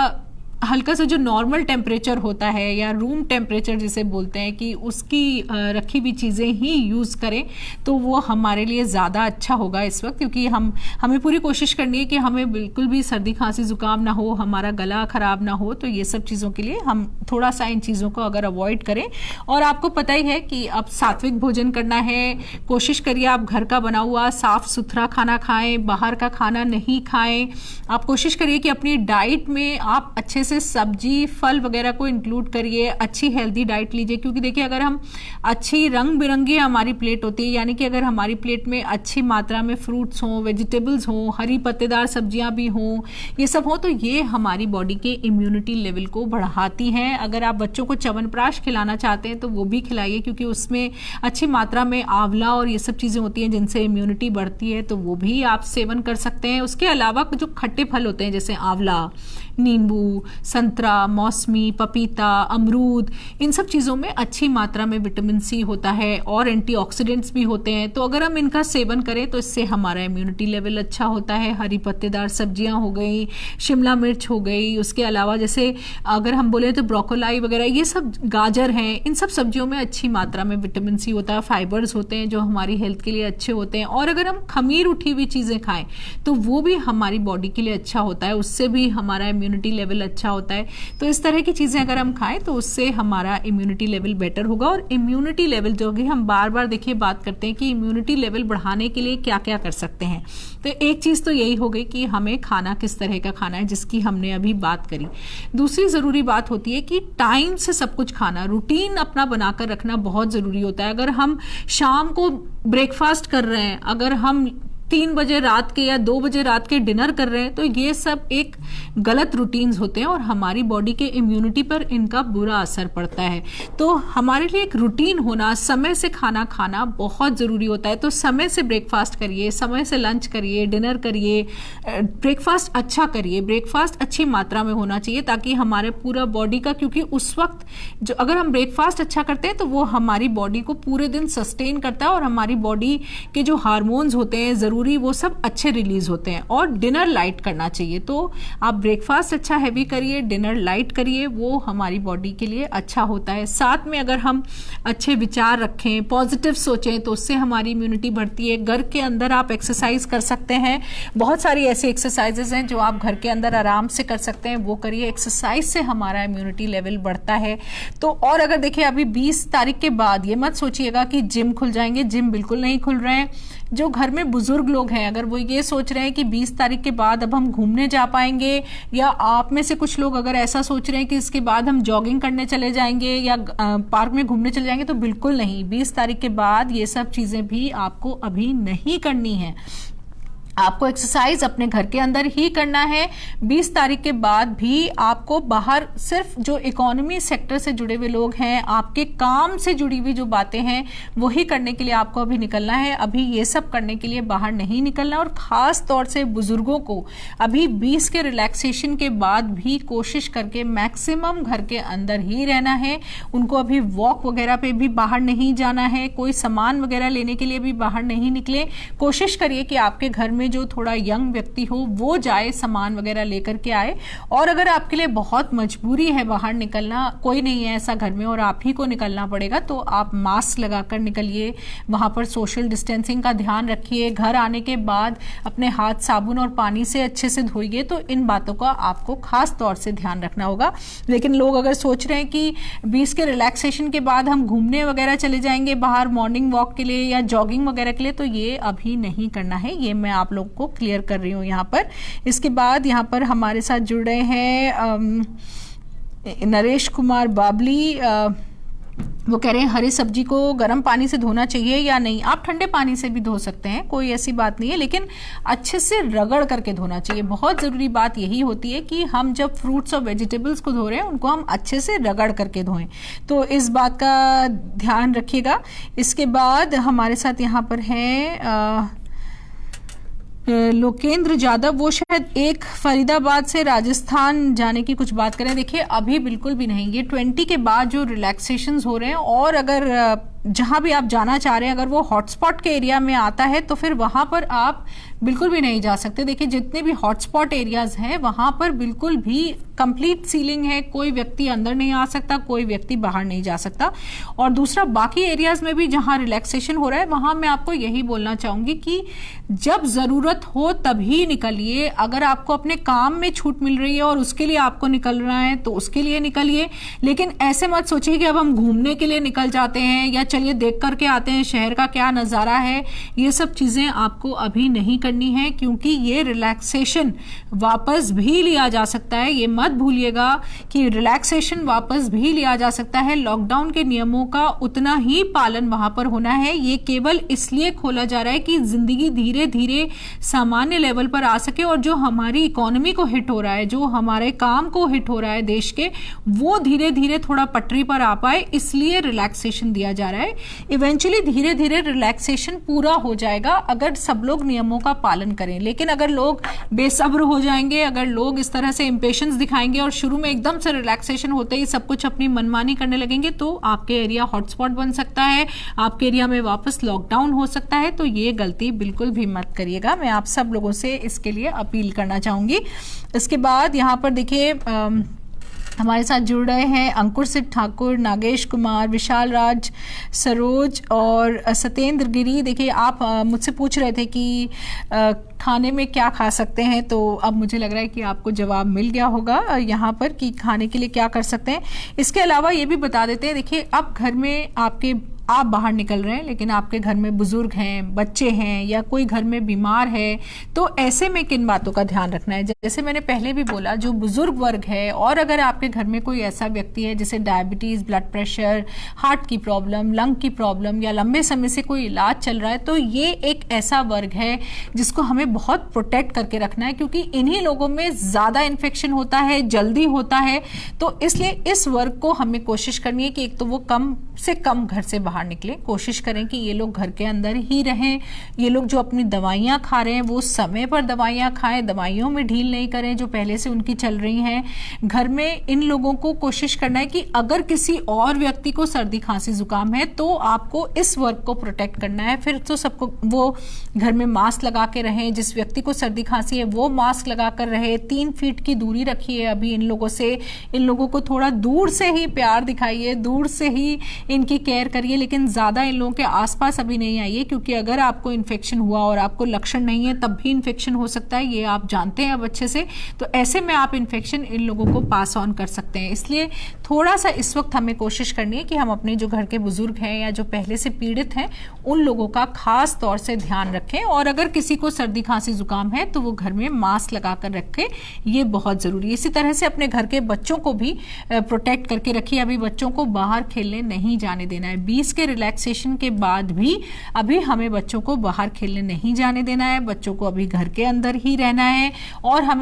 हल्का सा जो नॉर्मल टेम्परेचर होता है या रूम टेम्परेचर जिसे बोलते हैं कि उसकी रखी हुई चीज़ें ही यूज़ करें, तो वो हमारे लिए ज़्यादा अच्छा होगा इस वक्त, क्योंकि हमें पूरी कोशिश करनी है कि हमें बिल्कुल भी सर्दी खांसी जुकाम ना हो, हमारा गला खराब ना हो। तो ये सब चीज़ों के लिए हम थोड़ा सा इन चीज़ों को अगर अवॉइड करें, और आपको पता ही है कि अब सात्विक भोजन करना है, कोशिश करिए आप घर का बना हुआ साफ सुथरा खाना खाएं, बाहर का खाना नहीं खाएं। आप कोशिश करिए कि अपनी डाइट में आप अच्छे से सब्जी फल वगैरह को इंक्लूड करिए, अच्छी हेल्दी डाइट लीजिए, क्योंकि देखिए अगर हम अच्छी रंग बिरंगी हमारी प्लेट होती है, यानी कि अगर हमारी प्लेट में अच्छी मात्रा में फ्रूट्स हों, वेजिटेबल्स हों, हरी पत्तेदार सब्जियां भी हों, ये सब हो, तो ये हमारी बॉडी के इम्यूनिटी लेवल को बढ़ाती हैं। अगर आप बच्चों को च्यवनप्राश खिलाना चाहते हैं तो वो भी खिलाइए, क्योंकि उसमें अच्छी मात्रा में आंवला और ये सब चीजें होती हैं जिनसे इम्यूनिटी बढ़ती है, तो वो भी आप सेवन कर सकते हैं। उसके अलावा जो खट्टे फल होते हैं जैसे आंवला, नींबू, संतरा, मौसमी, पपीता, अमरूद, इन सब चीज़ों में अच्छी मात्रा में विटामिन सी होता है और एंटीऑक्सीडेंट्स भी होते हैं, तो अगर हम इनका सेवन करें तो इससे हमारा इम्यूनिटी लेवल अच्छा होता है। हरी पत्तेदार सब्जियां हो गई, शिमला मिर्च हो गई, उसके अलावा जैसे अगर हम बोले तो ब्रोकोलाई वगैरह, ये सब गाजर हैं, इन सब सब्जियों में अच्छी मात्रा में विटामिन सी होता है, फाइबर्स होते हैं जो हमारी हेल्थ के लिए अच्छे होते हैं। और अगर हम खमीर उठी हुई चीज़ें खाएं तो वो भी हमारी बॉडी के लिए अच्छा होता है, उससे भी हमारा इम्यूनिटी लेवल अच्छा होता है। तो इस तरह की चीजें अगर हम खाएं तो उससे हमारा इम्यूनिटी लेवल बेटर होगा। और इम्यूनिटी लेवल जो कि हम बार बार देखिए बात करते हैं कि इम्यूनिटी लेवल बढ़ाने के लिए क्या क्या कर सकते हैं, तो एक चीज तो यही हो गई कि हमें खाना किस तरह का खाना है, जिसकी हमने अभी बात करी। दूसरी जरूरी बात होती है कि टाइम से सब कुछ खाना, रूटीन अपना बनाकर रखना बहुत जरूरी होता है। अगर हम शाम को ब्रेकफास्ट कर रहे हैं, अगर हम 3 बजे रात के या 2 बजे रात के डिनर कर रहे हैं, तो ये सब एक गलत रूटीन्स होते हैं और हमारी बॉडी के इम्यूनिटी पर इनका बुरा असर पड़ता है। तो हमारे लिए एक रूटीन होना, समय से खाना खाना बहुत ज़रूरी होता है। तो समय से ब्रेकफास्ट करिए, समय से लंच करिए, डिनर करिए, ब्रेकफास्ट अच्छा करिए, ब्रेकफास्ट अच्छी मात्रा में होना चाहिए ताकि हमारे पूरा बॉडी का, क्योंकि उस वक्त जो अगर हम ब्रेकफास्ट अच्छा करते हैं तो वो हमारी बॉडी को पूरे दिन सस्टेन करता है और हमारी बॉडी के जो हार्मोन्स होते हैं ज़रूरी, वो सब अच्छे रिलीज होते हैं। और डिनर लाइट करना चाहिए, तो आप ब्रेकफास्ट अच्छा हैवी करिए, डिनर लाइट करिए, वो हमारी बॉडी के लिए अच्छा होता है। साथ में अगर हम अच्छे विचार रखें, पॉजिटिव सोचें, तो उससे हमारी इम्यूनिटी बढ़ती है। घर के अंदर आप एक्सरसाइज कर सकते हैं, बहुत सारी ऐसी एक्सरसाइजेज हैं जो आप घर के अंदर आराम से कर सकते हैं, वो करिए। एक्सरसाइज से हमारा इम्यूनिटी लेवल बढ़ता है। तो और अगर देखिए अभी 20 तारीख के बाद ये मत सोचिएगा कि जिम खुल जाएंगे, जिम बिल्कुल नहीं खुल रहे हैं। जो घर में बुजुर्ग लोग हैं, अगर वो ये सोच रहे हैं कि 20 तारीख के बाद अब हम घूमने जा पाएंगे, या आप में से कुछ लोग अगर ऐसा सोच रहे हैं कि इसके बाद हम जॉगिंग करने चले जाएंगे या पार्क में घूमने चले जाएंगे, तो बिल्कुल नहीं। 20 तारीख के बाद ये सब चीजें भी आपको अभी नहीं करनी है। आपको एक्सरसाइज अपने घर के अंदर ही करना है। 20 तारीख के बाद भी आपको बाहर, सिर्फ जो इकोनॉमी सेक्टर से जुड़े हुए लोग हैं, आपके काम से जुड़ी हुई जो बातें हैं वही करने के लिए आपको अभी निकलना है। अभी ये सब करने के लिए बाहर नहीं निकलना। और खास तौर से बुजुर्गों को अभी 20 के रिलैक्सेशन के बाद भी कोशिश करके मैक्सिमम घर के अंदर ही रहना है। उनको अभी वॉक वगैरह पे भी बाहर नहीं जाना है, कोई सामान वगैरह लेने के लिए भी बाहर नहीं निकले। कोशिश करिए कि आपके घर में जो थोड़ा यंग व्यक्ति हो वो जाए, सामान वगैरह लेकर के आए। और अगर आपके लिए बहुत मजबूरी है बाहर निकलना, कोई नहीं है ऐसा घर में और आप ही को निकलना पड़ेगा, तो आप मास्क लगाकर निकलिए। वहां पर सोशल डिस्टेंसिंग का ध्यान रखिए। घर आने के बाद अपने हाथ साबुन और पानी से अच्छे से धोइए। तो इन बातों का आपको खास तौर से ध्यान रखना होगा। लेकिन लोग अगर सोच रहे हैं कि 20 के रिलैक्सेशन के बाद हम घूमने वगैरह चले जाएंगे बाहर मॉर्निंग वॉक के लिए या जॉगिंग वगैरह के लिए, तो ये अभी नहीं करना है। ये मैं आप लोग को क्लियर कर रही हूं यहाँ पर। इसके बाद यहाँ पर हमारे साथ जुड़े हैं नरेश कुमार बाबली। वो कह रहे हैं हरी सब्जी को गर्म पानी से धोना चाहिए या नहीं। आप ठंडे पानी से भी धो सकते हैं, कोई ऐसी बात नहीं है, लेकिन अच्छे से रगड़ करके धोना चाहिए। बहुत ज़रूरी बात यही होती है कि हम जब फ्रूट्स और वेजिटेबल्स को धो रहे हैं उनको हम अच्छे से रगड़ करके धोएं। तो इस बात का ध्यान रखिएगा। इसके बाद हमारे साथ यहाँ पर है लोकेंद्र यादव। वो शायद एक फरीदाबाद से राजस्थान जाने की कुछ बात करें। देखिए अभी बिल्कुल भी नहीं। ये 20 के बाद जो रिलैक्सेशंस हो रहे हैं, और अगर जहां भी आप जाना चाह रहे हैं अगर वो हॉटस्पॉट के एरिया में आता है तो फिर वहां पर आप बिल्कुल भी नहीं जा सकते। देखिए जितने भी हॉटस्पॉट एरियाज हैं वहां पर बिल्कुल भी कंप्लीट सीलिंग है, कोई व्यक्ति अंदर नहीं आ सकता, कोई व्यक्ति बाहर नहीं जा सकता। और दूसरा, बाकी एरियाज में भी जहां रिलैक्सेशन हो रहा है वहां मैं आपको यही बोलना चाहूंगी कि जब जरूरत हो तभी निकलिए। अगर आपको अपने काम में छूट मिल रही है और उसके लिए आपको निकलना है तो उसके लिए निकलिए। लेकिन ऐसे मत सोचिए कि अब हम घूमने के लिए निकल जाते हैं या चलिए देख करके आते हैं शहर का क्या नजारा है। ये सब चीजें आपको अभी नहीं करनी है, क्योंकि ये रिलैक्सेशन वापस भी लिया जा सकता है। ये मत भूलिएगा कि रिलैक्सेशन वापस भी लिया जा सकता है। लॉकडाउन के नियमों का उतना ही पालन वहां पर होना है। ये केवल इसलिए खोला जा रहा है कि जिंदगी धीरे धीरे सामान्य लेवल पर आ सके, और जो हमारी इकोनॉमी को हिट हो रहा है, जो हमारे काम को हिट हो रहा है देश के, वो धीरे धीरे थोड़ा पटरी पर आ पाए, इसलिए रिलैक्सेशन दिया जा रहा है। इवेंचुअली धीरे धीरे रिलैक्सेशन पूरा हो जाएगा अगर सब लोग नियमों का पालन करें। लेकिन अगर लोग बेसब्र हो जाएंगे, अगर लोग इस तरह से इंपेशेंस दिखाएंगे और शुरू में एकदम से रिलैक्सेशन होते ही सब कुछ अपनी मनमानी करने लगेंगे, तो आपके एरिया हॉटस्पॉट बन सकता है, आपके एरिया में वापस लॉकडाउन हो सकता है। तो ये गलती बिल्कुल भी मत करिएगा। मैं आप सब लोगों से इसके लिए अपील करना चाहूंगी। इसके बाद यहाँ पर देखिए हमारे साथ जुड़ रहे हैं अंकुर सिंह ठाकुर, नागेश कुमार, विशाल राज, सरोज और सत्येंद्र गिरी। देखिए आप मुझसे पूछ रहे थे कि खाने में क्या खा सकते हैं, तो अब मुझे लग रहा है कि आपको जवाब मिल गया होगा यहाँ पर कि खाने के लिए क्या कर सकते हैं। इसके अलावा ये भी बता देते हैं, देखिए अब घर में आप बाहर निकल रहे हैं लेकिन आपके घर में बुजुर्ग हैं, बच्चे हैं या कोई घर में बीमार है, तो ऐसे में किन बातों का ध्यान रखना है। जैसे मैंने पहले भी बोला, जो बुजुर्ग वर्ग है और अगर आपके घर में कोई ऐसा व्यक्ति है जैसे डायबिटीज, ब्लड प्रेशर, हार्ट की प्रॉब्लम, लंग की प्रॉब्लम या लंबे समय से कोई इलाज चल रहा है, तो ये एक ऐसा वर्ग है जिसको हमें बहुत प्रोटेक्ट करके रखना है, क्योंकि इन्हीं लोगों में ज्यादा इन्फेक्शन होता है, जल्दी होता है। तो इसलिए इस वर्ग को हमें कोशिश करनी है कि एक तो वो कम से कम घर से बाहर निकले। कोशिश करें कि ये लोग घर के अंदर ही रहें। ये लोग जो अपनी दवाइयां खा रहे हैं वो समय पर दवाइयां खाएं, दवाइयों में ढील नहीं करें जो पहले से उनकी चल रही हैं। घर में इन लोगों को कोशिश करना है कि अगर किसी और व्यक्ति को सर्दी खांसी जुकाम है तो आपको इस वर्ग को प्रोटेक्ट करना है। फिर तो सबको वो घर में मास्क लगा के रहें, जिस व्यक्ति को सर्दी खांसी है वो मास्क लगा कर रहे, 3 फीट की दूरी रखिए अभी इन लोगों से। इन लोगों को थोड़ा दूर से ही प्यार दिखाइए, दूर से ही इनकी केयर करिए। लेकिन ज़्यादा इन लोगों के आसपास अभी नहीं आइए, क्योंकि अगर आपको इन्फेक्शन हुआ और आपको लक्षण नहीं है तब भी इन्फेक्शन हो सकता है, ये आप जानते हैं अब अच्छे से। तो ऐसे में आप इन्फेक्शन इन लोगों को पास ऑन कर सकते हैं। इसलिए थोड़ा सा इस वक्त हमें कोशिश करनी है कि हम अपने जो घर के बुजुर्ग हैं या जो पहले से पीड़ित हैं उन लोगों का खास तौर से ध्यान रखें, और अगर किसी को सर्दी खांसी जुकाम है तो वो घर में मास्क लगा कर रखें, ये बहुत ज़रूरी है। इसी तरह से अपने घर के बच्चों को भी प्रोटेक्ट करके रखिए। अभी बच्चों को बाहर खेलने नहीं जाने देना है। 20 के रिलैक्सेशन के बाद भी अभी हमें बच्चों को बाहर खेलने नहीं जाने देना है, बच्चों को अभी घर के अंदर ही रहना है। और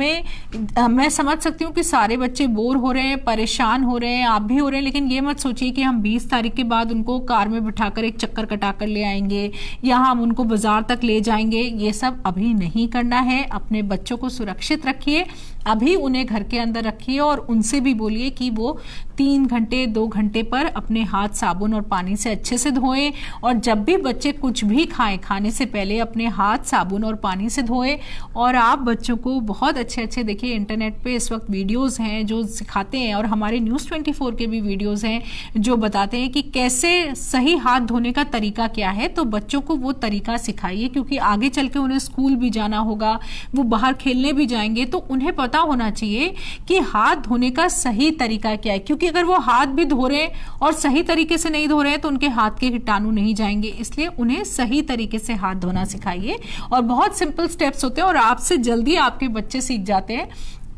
मैं समझ सकती हूँ कि सारे बच्चे बोर हो रहे हैं, परेशान हो रहे हैं, आप भी हो रहे हैं, लेकिन ये मत सोचिए कि हम 20 तारीख के बाद उनको कार में बिठाकर एक चक्कर कटाकर ले आएंगे या हम उनको बाजार तक ले जाएंगे। ये सब अभी नहीं करना है। अपने बच्चों को सुरक्षित रखिए, अभी उन्हें घर के अंदर रखिए और उनसे भी बोलिए कि वो 3 घंटे 2 घंटे पर अपने हाथ साबुन और पानी से अच्छे से धोएं। और जब भी बच्चे कुछ भी खाएं, खाने से पहले अपने हाथ साबुन और पानी से धोएं। और आप बच्चों को बहुत अच्छे देखिए, इंटरनेट पे इस वक्त वीडियोस हैं जो सिखाते हैं, और हमारे न्यूज़ 24 के भी वीडियोस हैं जो बताते हैं कि कैसे सही हाथ धोने का तरीका क्या है। तो बच्चों को वो तरीका सिखाइए, क्योंकि आगे चल के उन्हें स्कूल भी जाना होगा, वो बाहर खेलने भी जाएंगे, तो उन्हें पता होना चाहिए कि हाथ धोने का सही तरीका क्या है। क्योंकि अगर वो हाथ भी धो रहे हैं और सही तरीके से नहीं धो रहे हैं तो उनके हाथ के कीटाणु नहीं जाएंगे। इसलिए उन्हें सही तरीके से हाथ धोना सिखाइए, और बहुत सिंपल स्टेप्स होते हैं और आपसे जल्दी आपके बच्चे सीख जाते हैं,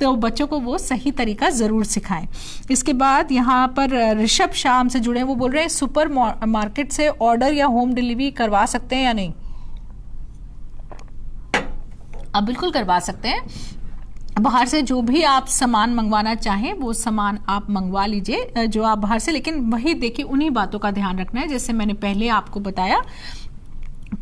तो बच्चों को वो सही तरीका जरूर सिखाएं। इसके बाद यहाँ पर ऋषभ शाह हमसे जुड़े हैं, वो बोल रहे हैं सुपर मार्केट से ऑर्डर या होम डिलीवरी करवा सकते हैं या नहीं। आप बिल्कुल करवा सकते हैं। बाहर से जो भी आप सामान मंगवाना चाहें वो सामान आप मंगवा लीजिए जो आप बाहर से, लेकिन वही देखिए उन्हीं बातों का ध्यान रखना है जैसे मैंने पहले आपको बताया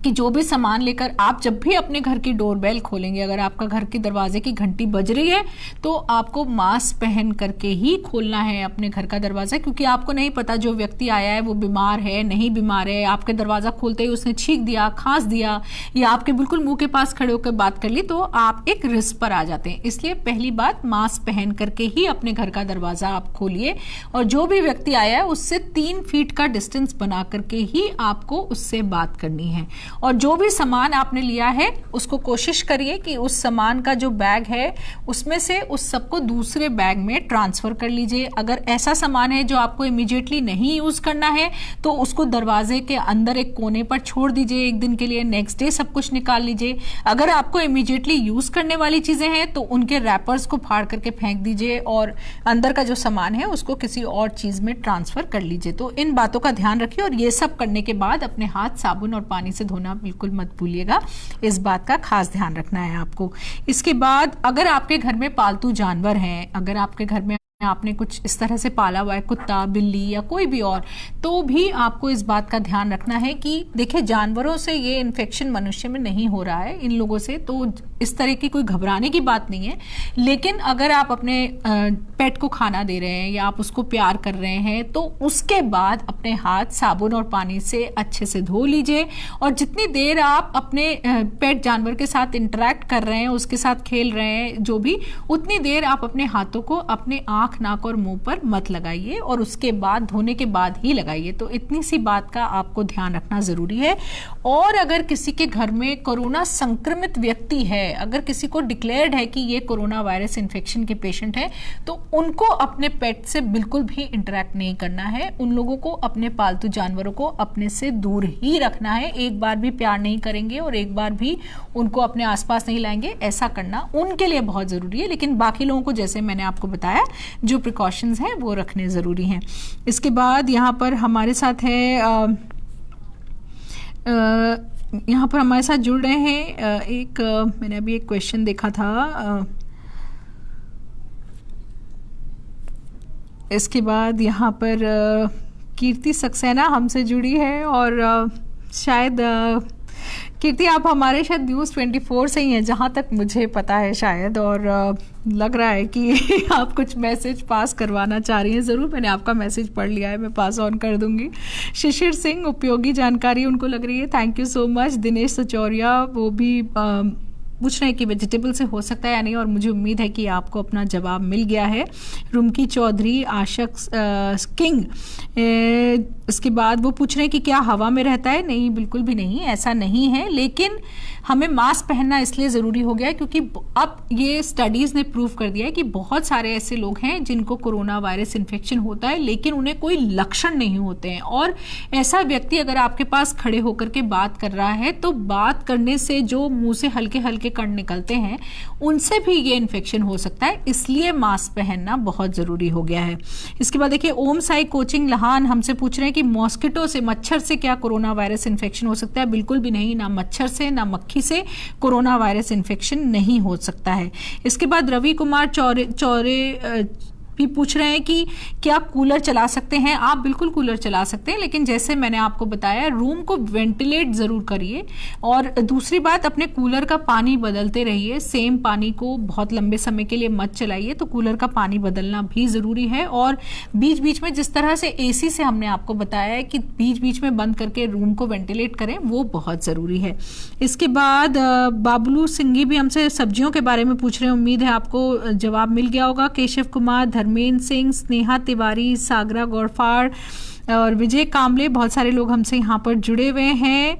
कि जो भी सामान लेकर आप जब भी अपने घर की डोरबेल खोलेंगे, अगर आपका घर के दरवाजे की घंटी बज रही है तो आपको मास्क पहन करके ही खोलना है अपने घर का दरवाजा, क्योंकि आपको नहीं पता जो व्यक्ति आया है वो बीमार है नहीं बीमार है। आपके दरवाजा खोलते ही उसने छींक दिया, खांस दिया या आपके बिल्कुल मुंह के पास खड़े होकर बात कर ली तो आप एक रिस्क पर आ जाते हैं। इसलिए पहली बात, मास्क पहन करके ही अपने घर का दरवाजा आप खोलिए, और जो भी व्यक्ति आया है उससे 3 फीट का डिस्टेंस बना करके ही आपको उससे बात करनी है। और जो भी सामान आपने लिया है उसको कोशिश करिए कि उस सामान का जो बैग है उसमें से उस सबको दूसरे बैग में ट्रांसफर कर लीजिए। अगर ऐसा सामान है जो आपको इमीडिएटली नहीं यूज करना है तो उसको दरवाजे के अंदर एक कोने पर छोड़ दीजिए एक दिन के लिए, नेक्स्ट डे सब कुछ निकाल लीजिए। अगर आपको इमीडिएटली यूज करने वाली चीजें हैं तो उनके रैपर्स को फाड़ करके फेंक दीजिए और अंदर का जो सामान है उसको किसी और चीज में ट्रांसफर कर लीजिए। तो इन बातों का ध्यान रखिए, और ये सब करने के बाद अपने हाथ साबुन और पानी से धोना बिल्कुल मत भूलिएगा, इस बात का खास ध्यान रखना है आपको। इसके बाद अगर आपके घर में पालतू जानवर हैं, अगर आपके घर में आपने कुछ इस तरह से पाला हुआ है, कुत्ता बिल्ली या कोई भी और, तो भी आपको इस बात का ध्यान रखना है कि देखिए जानवरों से ये इन्फेक्शन मनुष्य में नहीं हो रहा है इन लोगों से, तो इस तरह की कोई घबराने की बात नहीं है। लेकिन अगर आप अपने पेट को खाना दे रहे हैं या आप उसको प्यार कर रहे हैं तो उसके बाद अपने हाथ साबुन और पानी से अच्छे से धो लीजिए, और जितनी देर आप अपने पेट जानवर के साथ इंटरेक्ट कर रहे हैं, उसके साथ खेल रहे हैं जो भी, उतनी देर आप अपने हाथों को अपने आंख नाक और मुंह पर मत लगाइए, और उसके बाद धोने के बाद ही लगाइए। तो इतनी सी बात का आपको ध्यान रखना जरूरी है। और अगर किसी के घर में कोरोना संक्रमित व्यक्ति है, अगर किसी को डिक्लेयर्ड है कि ये कोरोना वायरस इन्फेक्शन के पेशेंट है, तो उनको अपने पेट से बिल्कुल भी इंटरेक्ट नहीं करना है। उन लोगों को, अपने पालतू जानवरों को अपने से दूर ही रखना है। एक बार भी प्यार नहीं करेंगे और एक बार भी उनको अपने आसपास नहीं लाएंगे, ऐसा करना उनके लिए बहुत जरूरी है। लेकिन बाकी लोगों को, जैसे मैंने आपको बताया, जो प्रिकॉशंस हैं वो रखने जरूरी हैं। इसके बाद यहाँ पर हमारे साथ है यहाँ पर हमारे साथ जुड़ रहे हैं एक मैंने अभी एक क्वेश्चन देखा था। इसके बाद यहाँ पर कीर्ति सक्सेना हमसे जुड़ी है, और शायद कीर्ति आप हमारे शायद न्यूज़ 24 से ही हैं जहाँ तक मुझे पता है शायद, और लग रहा है कि आप कुछ मैसेज पास करवाना चाह रही हैं। ज़रूर, मैंने आपका मैसेज पढ़ लिया है, मैं पास ऑन कर दूंगी। शिशिर सिंह, उपयोगी जानकारी उनको लग रही है, thank you so much. Dinesh Sachauriya, वो भी पूछ रहे हैं कि वेजिटेबल से हो सकता है या नहीं, और मुझे उम्मीद है कि आपको अपना जवाब मिल गया है। रुमकी चौधरी, आशक किंग, इसके बाद वो पूछ रहे हैं कि क्या हवा में रहता है? नहीं, बिल्कुल भी नहीं, ऐसा नहीं है। लेकिन हमें मास्क पहनना इसलिए ज़रूरी हो गया है क्योंकि अब ये स्टडीज़ ने प्रूव कर दिया है कि बहुत सारे ऐसे लोग हैं जिनको कोरोना वायरस इन्फेक्शन होता है लेकिन उन्हें कोई लक्षण नहीं होते हैं। और ऐसा व्यक्ति अगर आपके पास खड़े होकर के बात कर रहा है तो बात करने से जो मुंह से हल्के हल्के कण निकलते हैं उनसे भी ये इन्फेक्शन हो सकता है, इसलिए मास्क पहनना बहुत ज़रूरी हो गया है। इसके बाद देखिए, ओम साई कोचिंग लहान हमसे पूछ रहे हैं कि मॉस्किटो से, मच्छर से क्या कोरोना वायरस इन्फेक्शन हो सकता है? बिल्कुल भी नहीं, ना मच्छर से ना मक्खी से कोरोना वायरस इन्फेक्शन नहीं हो सकता है। इसके बाद रवि कुमार चौरे भी पूछ रहे हैं कि क्या कूलर चला सकते हैं? आप बिल्कुल कूलर चला सकते हैं, लेकिन जैसे मैंने आपको बताया रूम को वेंटिलेट ज़रूर करिए। और दूसरी बात, अपने कूलर का पानी बदलते रहिए, सेम पानी को बहुत लंबे समय के लिए मत चलाइए, तो कूलर का पानी बदलना भी ज़रूरी है। और बीच बीच में जिस तरह से एसी से हमने आपको बताया है कि बीच बीच में बंद करके रूम को वेंटिलेट करें, वो बहुत ज़रूरी है। इसके बाद बाबलू सिंघी भी हमसे सब्जियों के बारे में पूछ रहे हैं, उम्मीद है आपको जवाब मिल गया होगा। केशव कुमार, धर्मेंद्र सिंह, स्नेहा तिवारी, सागरा गौरफाड़ और विजय कामले, बहुत सारे लोग हमसे यहाँ पर जुड़े हुए हैं।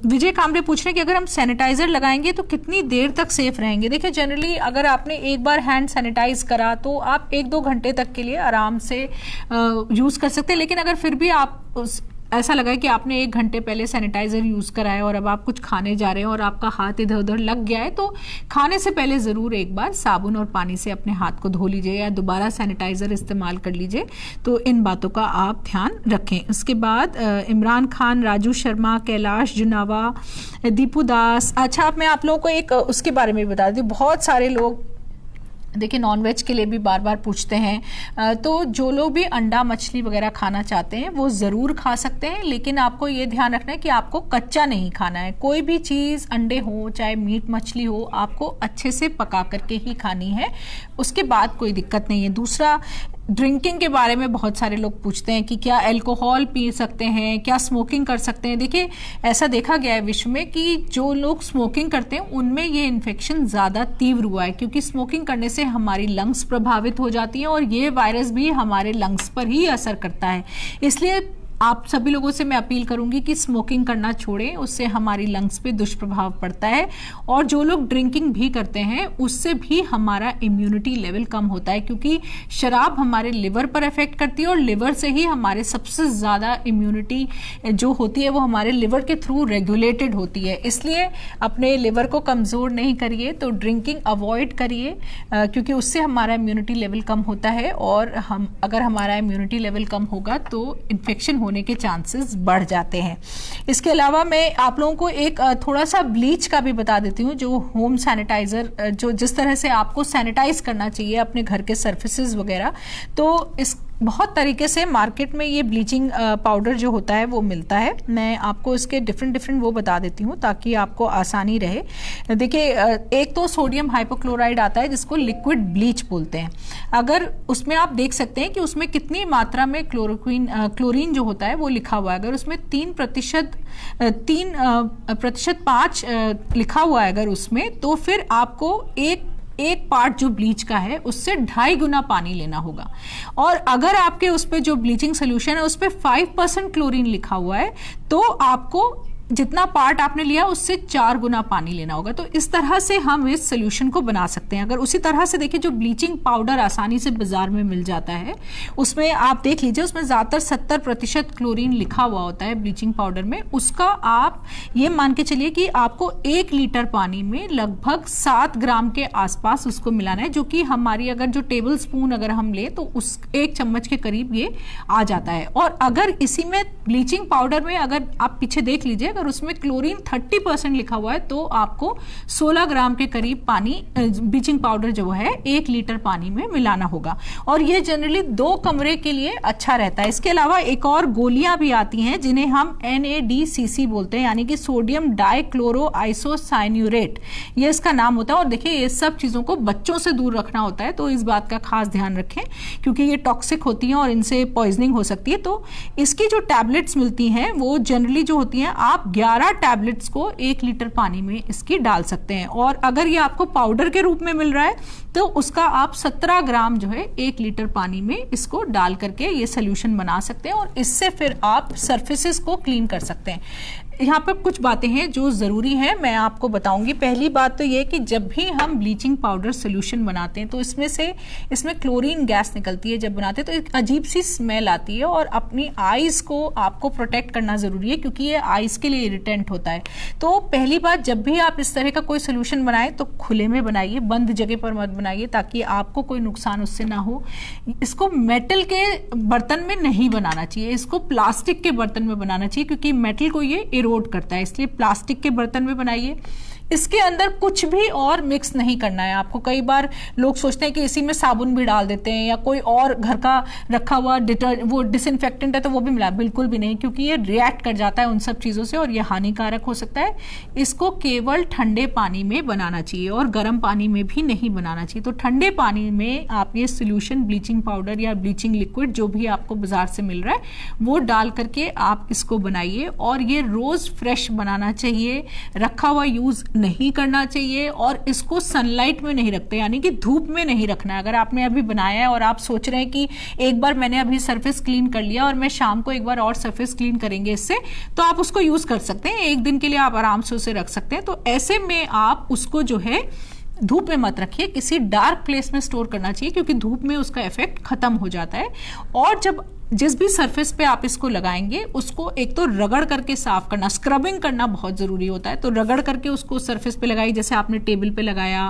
विजय कामले पूछ रहे हैं कि अगर हम सैनिटाइजर लगाएंगे तो कितनी देर तक सेफ रहेंगे? देखिए, जनरली अगर आपने एक बार हैंड सैनिटाइज करा तो आप 1-2 घंटे तक के लिए आराम से यूज़ कर सकते हैं। लेकिन अगर फिर भी आप ऐसा लगा है कि आपने 1 घंटे पहले सैनिटाइजर यूज़ करा है और अब आप कुछ खाने जा रहे हैं और आपका हाथ इधर उधर लग गया है, तो खाने से पहले ज़रूर एक बार साबुन और पानी से अपने हाथ को धो लीजिए या दोबारा सैनिटाइजर इस्तेमाल कर लीजिए। तो इन बातों का आप ध्यान रखें। उसके बाद इमरान खान, राजू शर्मा, कैलाश जुनावा, दीपू दास। अच्छा, अब मैं आप लोगों को एक उसके बारे में बता दूँ, बहुत सारे लोग देखिए नॉनवेज के लिए भी बार बार पूछते हैं, तो जो लोग भी अंडा मछली वगैरह खाना चाहते हैं वो ज़रूर खा सकते हैं, लेकिन आपको ये ध्यान रखना है कि आपको कच्चा नहीं खाना है। कोई भी चीज़, अंडे हो चाहे मीट मछली हो, आपको अच्छे से पका करके ही खानी है, उसके बाद कोई दिक्कत नहीं है। दूसरा, ड्रिंकिंग के बारे में बहुत सारे लोग पूछते हैं कि क्या अल्कोहल पी सकते हैं, क्या स्मोकिंग कर सकते हैं? देखिए, ऐसा देखा गया है विश्व में कि जो लोग स्मोकिंग करते हैं उनमें ये इन्फेक्शन ज़्यादा तीव्र हुआ है, क्योंकि स्मोकिंग करने से हमारी लंग्स प्रभावित हो जाती हैं और ये वायरस भी हमारे लंग्स पर ही असर करता है। इसलिए आप सभी लोगों से मैं अपील करूंगी कि स्मोकिंग करना छोड़ें, उससे हमारी लंग्स पे दुष्प्रभाव पड़ता है। और जो लोग ड्रिंकिंग भी करते हैं उससे भी हमारा इम्यूनिटी लेवल कम होता है, क्योंकि शराब हमारे लिवर पर इफेक्ट करती है और लिवर से ही हमारे सबसे ज़्यादा इम्यूनिटी जो होती है वो हमारे लिवर के थ्रू रेगुलेटेड होती है। इसलिए अपने लिवर को कमज़ोर नहीं करिए, तो ड्रिंकिंग अवॉइड करिए, क्योंकि उससे हमारा इम्यूनिटी लेवल कम होता है और अगर हमारा इम्यूनिटी लेवल कम होगा तो इन्फेक्शन होने के चांसेस बढ़ जाते हैं। इसके अलावा मैं आप लोगों को एक थोड़ा सा ब्लीच का भी बता देती हूँ, जो होम सैनिटाइजर, जो जिस तरह से आपको सैनिटाइज करना चाहिए अपने घर के सर्फेसेस वगैरह, तो इस बहुत तरीके से मार्केट में ये ब्लीचिंग पाउडर जो होता है वो मिलता है। मैं आपको इसके डिफरेंट वो बता देती हूँ ताकि आपको आसानी रहे। देखिए, एक तो सोडियम हाइपोक्लोराइड आता है जिसको लिक्विड ब्लीच बोलते हैं। अगर उसमें आप देख सकते हैं कि उसमें कितनी मात्रा में क्लोरीन जो होता है वो लिखा हुआ है। अगर उसमें 3% 5 लिखा हुआ है अगर उसमें, तो फिर आपको एक पार्ट जो ब्लीच का है उससे 2.5 गुना पानी लेना होगा। और अगर आपके उस पे जो ब्लीचिंग सोल्यूशन है उस पे 5% क्लोरीन लिखा हुआ है, तो आपको जितना पार्ट आपने लिया उससे 4 गुना पानी लेना होगा। तो इस तरह से हम इस सोल्यूशन को बना सकते हैं। अगर उसी तरह से देखिए, जो ब्लीचिंग पाउडर आसानी से बाजार में मिल जाता है उसमें आप देख लीजिए, उसमें ज़्यादातर 70% क्लोरीन लिखा हुआ होता है ब्लीचिंग पाउडर में। उसका आप ये मान के चलिए कि आपको 1 लीटर पानी में लगभग 7 ग्राम के आसपास उसको मिलाना है, जो कि हमारी अगर जो टेबल स्पून अगर हम ले तो उस 1 चम्मच के करीब ये आ जाता है। और अगर इसी में ब्लीचिंग पाउडर में अगर आप पीछे देख लीजिए, अगर उसमें क्लोरीन 30% लिखा हुआ है तो आपको 16 ग्राम के करीब पानी ब्लीचिंग पाउडर जो है 1 लीटर पानी में मिलाना होगा। और ये जनरली 2 कमरे के लिए अच्छा रहता है। इसके अलावा एक और गोलियां भी आती हैं जिन्हें हम NADCC बोलते हैं, यानी कि सोडियम डाइक्लोरो आइसोसाइन्यूरेट, ये इसका नाम होता है। और देखिए, ये सब चीज़ों को बच्चों से दूर रखना होता है, तो इस बात का खास ध्यान रखें क्योंकि ये टॉक्सिक होती हैं और इनसे पॉइजनिंग हो सकती है। तो इसकी जो टैबलेट्स मिलती हैं वो जनरली जो होती हैं आप आप 11 टैबलेट्स को 1 लीटर पानी में इसकी डाल सकते हैं। और अगर ये आपको पाउडर के रूप में मिल रहा है तो उसका आप 17 ग्राम जो है 1 लीटर पानी में इसको डाल करके ये सोल्यूशन बना सकते हैं और इससे फिर आप सरफेसेस को क्लीन कर सकते हैं। यहाँ पर कुछ बातें हैं जो ज़रूरी हैं, मैं आपको बताऊंगी। पहली बात तो ये कि जब भी हम ब्लीचिंग पाउडर सोल्यूशन बनाते हैं तो इसमें क्लोरीन गैस निकलती है जब बनाते हैं, तो एक अजीब सी स्मेल आती है और अपनी आइज़ को आपको प्रोटेक्ट करना ज़रूरी है क्योंकि ये आइज़ के लिए इरिटेंट होता है। तो पहली बात, जब भी आप इस तरह का कोई सोल्यूशन बनाएं तो खुले में बनाइए, बंद जगह पर मत बनाइए ताकि आपको कोई नुकसान उससे ना हो। इसको मेटल के बर्तन में नहीं बनाना चाहिए, इसको प्लास्टिक के बर्तन में बनाना चाहिए क्योंकि मेटल को ये इरोड करता है, इसलिए प्लास्टिक के बर्तन में बनाइए। इसके अंदर कुछ भी और मिक्स नहीं करना है आपको। कई बार लोग सोचते हैं कि इसी में साबुन भी डाल देते हैं या कोई और घर का रखा हुआ वो डिसइंफेक्टेंट है तो वो भी मिला, बिल्कुल भी नहीं, क्योंकि ये रिएक्ट कर जाता है उन सब चीज़ों से और ये हानिकारक हो सकता है। इसको केवल ठंडे पानी में बनाना चाहिए और गर्म पानी में भी नहीं बनाना चाहिए। तो ठंडे पानी में आप ये सोल्यूशन ब्लीचिंग पाउडर या ब्लीचिंग लिक्विड जो भी आपको बाजार से मिल रहा है वो डाल करके आप इसको बनाइए और ये रोज फ्रेश बनाना चाहिए, रखा हुआ यूज नहीं करना चाहिए और इसको सनलाइट में नहीं रखते, यानी कि धूप में नहीं रखना है। अगर आपने अभी बनाया है और आप सोच रहे हैं कि एक बार मैंने अभी सरफेस क्लीन कर लिया और मैं शाम को एक बार और सरफेस क्लीन करेंगे इससे, तो आप उसको यूज कर सकते हैं, एक दिन के लिए आप आराम से उसे रख सकते हैं। तो ऐसे में आप उसको जो है धूप में मत रखिए, किसी डार्क प्लेस में स्टोर करना चाहिए क्योंकि धूप में उसका इफेक्ट खत्म हो जाता है। और जब जिस भी सरफेस पे आप इसको लगाएंगे उसको एक तो रगड़ करके साफ करना, स्क्रबिंग करना बहुत ज़रूरी होता है। तो रगड़ करके उसको सरफेस पे लगाइए, जैसे आपने टेबल पे लगाया,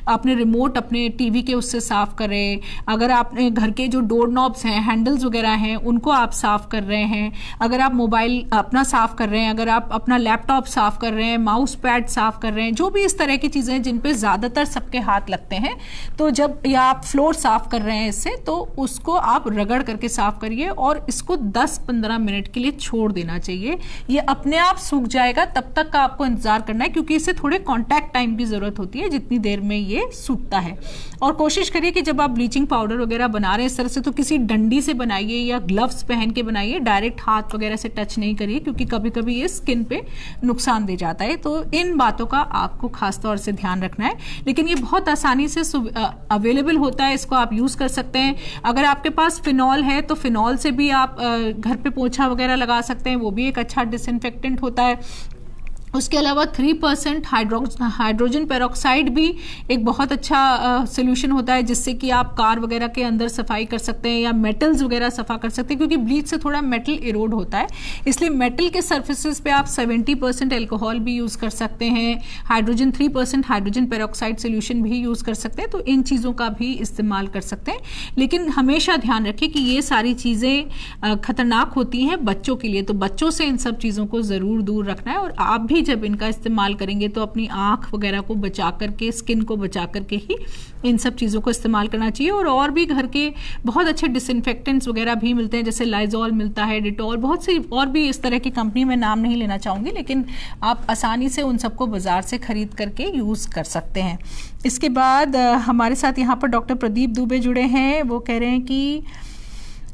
आपने रिमोट अपने टीवी के उससे साफ करें, अगर आपने घर के जो डोर नॉब्स हैं, हैंडल्स वगैरह हैं, उनको आप साफ कर रहे हैं, अगर आप मोबाइल अपना साफ कर रहे हैं, अगर आप अपना लैपटॉप साफ कर रहे हैं, माउस पैड साफ कर रहे हैं, जो भी इस तरह की चीज़ें हैं जिन पे ज़्यादातर सबके हाथ लगते हैं, तो जब या आप फ्लोर साफ कर रहे हैं इससे, तो उसको आप रगड़ करके साफ करिए और इसको 10-15 मिनट के लिए छोड़ देना चाहिए। ये अपने आप सूख जाएगा, तब तक का आपको इंतजार करना है क्योंकि इसे थोड़े कांटेक्ट टाइम की जरूरत होती है जितनी देर में ये सूखता है। और कोशिश करिए कि जब आप ब्लीचिंग पाउडर वगैरह बना रहे हैं इस तरह से, तो किसी डंडी से बनाइए या ग्लव्स पहन के बनाइए, डायरेक्ट हाथ वगैरह से टच नहीं करिए क्योंकि कभी कभी ये स्किन पे नुकसान दे जाता है। तो इन बातों का आपको खास तौर से ध्यान रखना है, लेकिन ये बहुत आसानी से अवेलेबल होता है, इसको आप यूज कर सकते हैं। अगर आपके पास फिनॉल है तो फिनॉल से भी आप घर पे पोछा वगैरह लगा सकते हैं, वो भी एक अच्छा डिसइंफेक्टेंट होता है। उसके अलावा 3% हाइड्रोजन पेरोक्साइड भी एक बहुत अच्छा सोल्यूशन होता है जिससे कि आप कार वगैरह के अंदर सफाई कर सकते हैं या मेटल्स वगैरह सफा कर सकते हैं क्योंकि ब्लीच से थोड़ा मेटल इरोड होता है, इसलिए मेटल के सर्फेसेस पे आप 70% एल्कोहल भी यूज़ कर सकते हैं, 3% हाइड्रोजन पेरोक्साइड सोल्यूशन भी यूज़ कर सकते हैं। तो इन चीज़ों का भी इस्तेमाल कर सकते हैं, लेकिन हमेशा ध्यान रखें कि ये सारी चीज़ें खतरनाक होती हैं बच्चों के लिए, तो बच्चों से इन सब चीज़ों को ज़रूर दूर रखना है। और आप भी जब इनका इस्तेमाल करेंगे तो अपनी आंख वगैरह को बचा करके, स्किन को बचा करके ही इन सब चीज़ों को इस्तेमाल करना चाहिए। और भी घर के बहुत अच्छे डिसइंफेक्टेंट्स वगैरह भी मिलते हैं, जैसे लाइजॉल मिलता है, डिटॉल, बहुत सी और भी इस तरह की कंपनी में नाम नहीं लेना चाहूँगी, लेकिन आप आसानी से उन सबको बाजार से खरीद करके यूज़ कर सकते हैं। इसके बाद हमारे साथ यहाँ पर डॉक्टर प्रदीप दुबे जुड़े हैं, वो कह रहे हैं कि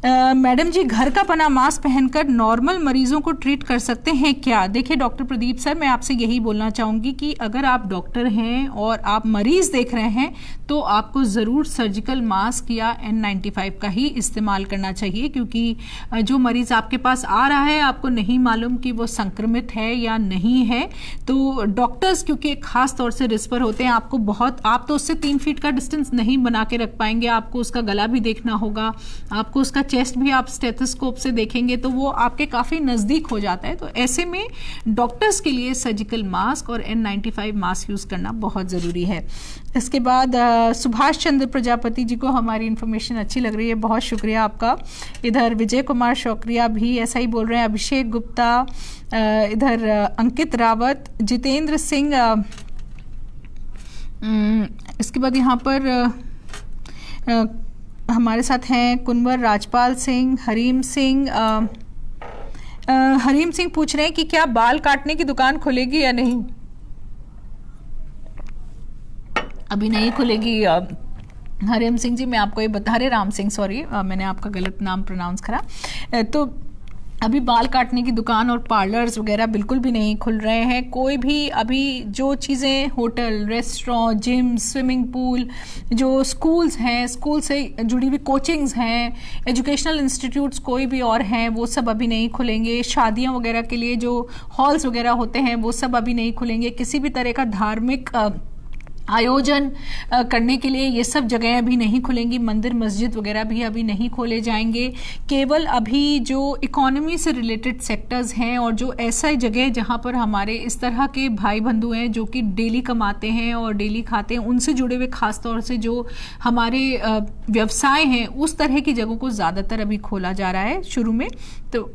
मैडम जी, घर का बना मास्क पहनकर नॉर्मल मरीजों को ट्रीट कर सकते हैं क्या? देखिए डॉक्टर प्रदीप सर, मैं आपसे यही बोलना चाहूँगी कि अगर आप डॉक्टर हैं और आप मरीज देख रहे हैं तो आपको ज़रूर सर्जिकल मास्क या N95 का ही इस्तेमाल करना चाहिए, क्योंकि जो मरीज़ आपके पास आ रहा है आपको नहीं मालूम कि वो संक्रमित है या नहीं है। तो डॉक्टर्स क्योंकि खास तौर से रिस्क पर होते हैं, आप तो उससे 3 फीट का डिस्टेंस नहीं बना के रख पाएंगे, आपको उसका गला भी देखना होगा, आपको उसका चेस्ट भी आप स्टेथोस्कोप से देखेंगे तो वो आपके काफ़ी नज़दीक हो जाता है। तो ऐसे में डॉक्टर्स के लिए सर्जिकल मास्क और N95 मास्क यूज़ करना बहुत ज़रूरी है। इसके बाद सुभाष चंद्र प्रजापति जी को हमारी इन्फॉर्मेशन अच्छी लग रही है, बहुत शुक्रिया आपका। इधर विजय कुमार शौकरिया भी ऐसा ही बोल रहे हैं, अभिषेक गुप्ता, इधर अंकित रावत, जितेंद्र सिंह, इसके बाद यहाँ पर हमारे साथ हैं कुंवर राजपाल सिंह, हरीम सिंह। हरीम सिंह पूछ रहे हैं कि क्या बाल काटने की दुकान खुलेगी या नहीं? अभी नहीं खुलेगी हरीम सिंह जी, मैं आपको ये बता, हरे राम सिंह, सॉरी मैंने आपका गलत नाम प्रोनाउंस करा। तो अभी बाल काटने की दुकान और पार्लर्स वगैरह बिल्कुल भी नहीं खुल रहे हैं। कोई भी अभी जो चीज़ें hotel, restaurant, gym, swimming pool, जो स्कूल्स हैं, स्कूल से जुड़ी हुई कोचिंग्स हैं, एजुकेशनल इंस्टीट्यूट्स कोई भी और हैं, वो सब अभी नहीं खुलेंगे। शादियां वगैरह के लिए जो हॉल्स वगैरह होते हैं वो सब अभी नहीं खुलेंगे। किसी भी तरह का धार्मिक आयोजन करने के लिए ये सब जगह अभी नहीं खुलेंगी। मंदिर, मस्जिद वगैरह भी अभी नहीं खोले जाएंगे। केवल अभी जो इकोनॉमी से रिलेटेड सेक्टर्स हैं और जो ऐसा जगह जहाँ पर हमारे इस तरह के भाई बंधु हैं जो कि डेली कमाते हैं और डेली खाते हैं, उनसे जुड़े हुए खास तौर से जो हमारे व्यवसाय हैं, उस तरह की जगहों को ज़्यादातर अभी खोला जा रहा है शुरू में। तो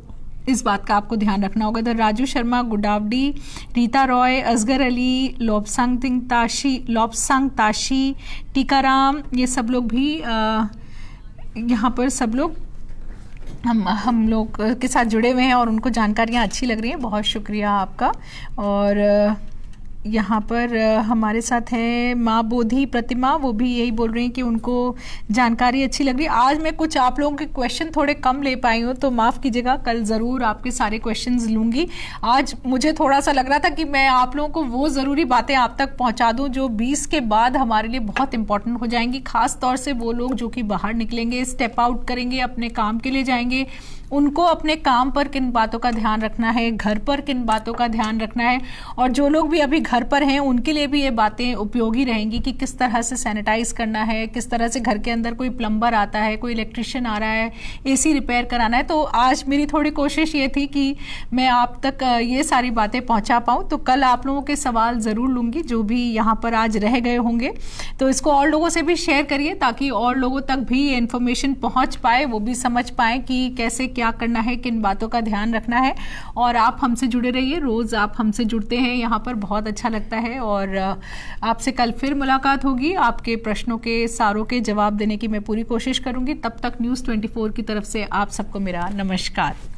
इस बात का आपको ध्यान रखना होगा। तो राजू शर्मा, गुडावडी, रीता रॉय, असगर अली, लोब्सांग ताशी, टीकाराम, ये सब लोग भी यहाँ पर सब लोग हम लोग के साथ जुड़े हुए हैं और उनको जानकारियाँ अच्छी लग रही हैं। बहुत शुक्रिया आपका। और यहाँ पर हमारे साथ है माँ बोधी प्रतिमा, वो भी यही बोल रही हैं कि उनको जानकारी अच्छी लग रही है। आज मैं कुछ आप लोगों के क्वेश्चन थोड़े कम ले पाई हूँ तो माफ़ कीजिएगा, कल ज़रूर आपके सारे क्वेश्चंस लूँगी। आज मुझे थोड़ा सा लग रहा था कि मैं आप लोगों को वो ज़रूरी बातें आप तक पहुँचा दूँ जो 20 के बाद हमारे लिए बहुत इंपॉर्टेंट हो जाएंगी। खास तौर से वो लोग जो कि बाहर निकलेंगे, स्टेप आउट करेंगे, अपने काम के लिए जाएंगे, उनको अपने काम पर किन बातों का ध्यान रखना है, घर पर किन बातों का ध्यान रखना है, और जो लोग भी अभी घर पर हैं उनके लिए भी ये बातें उपयोगी रहेंगी कि किस तरह से सैनिटाइज करना है, किस तरह से घर के अंदर कोई प्लम्बर आता है, कोई इलेक्ट्रिशियन आ रहा है, एसी रिपेयर कराना है। तो आज मेरी थोड़ी कोशिश ये थी कि मैं आप तक ये सारी बातें पहुंचा पाऊँ। तो कल आप लोगों के सवाल ज़रूर लूँगी जो भी यहाँ पर आज रह गए होंगे। तो इसको और लोगों से भी शेयर करिए ताकि और लोगों तक भी इन्फॉर्मेशन पहुँच पाए, वो भी समझ पाए कि कैसे क्या करना है, किन बातों का ध्यान रखना है। और आप हमसे जुड़े रहिए, रोज आप हमसे जुड़ते हैं यहाँ पर, बहुत अच्छा लगता है। और आपसे कल फिर मुलाकात होगी। आपके प्रश्नों के सारों के जवाब देने की मैं पूरी कोशिश करूंगी। तब तक न्यूज़ 24 की तरफ से आप सबको मेरा नमस्कार।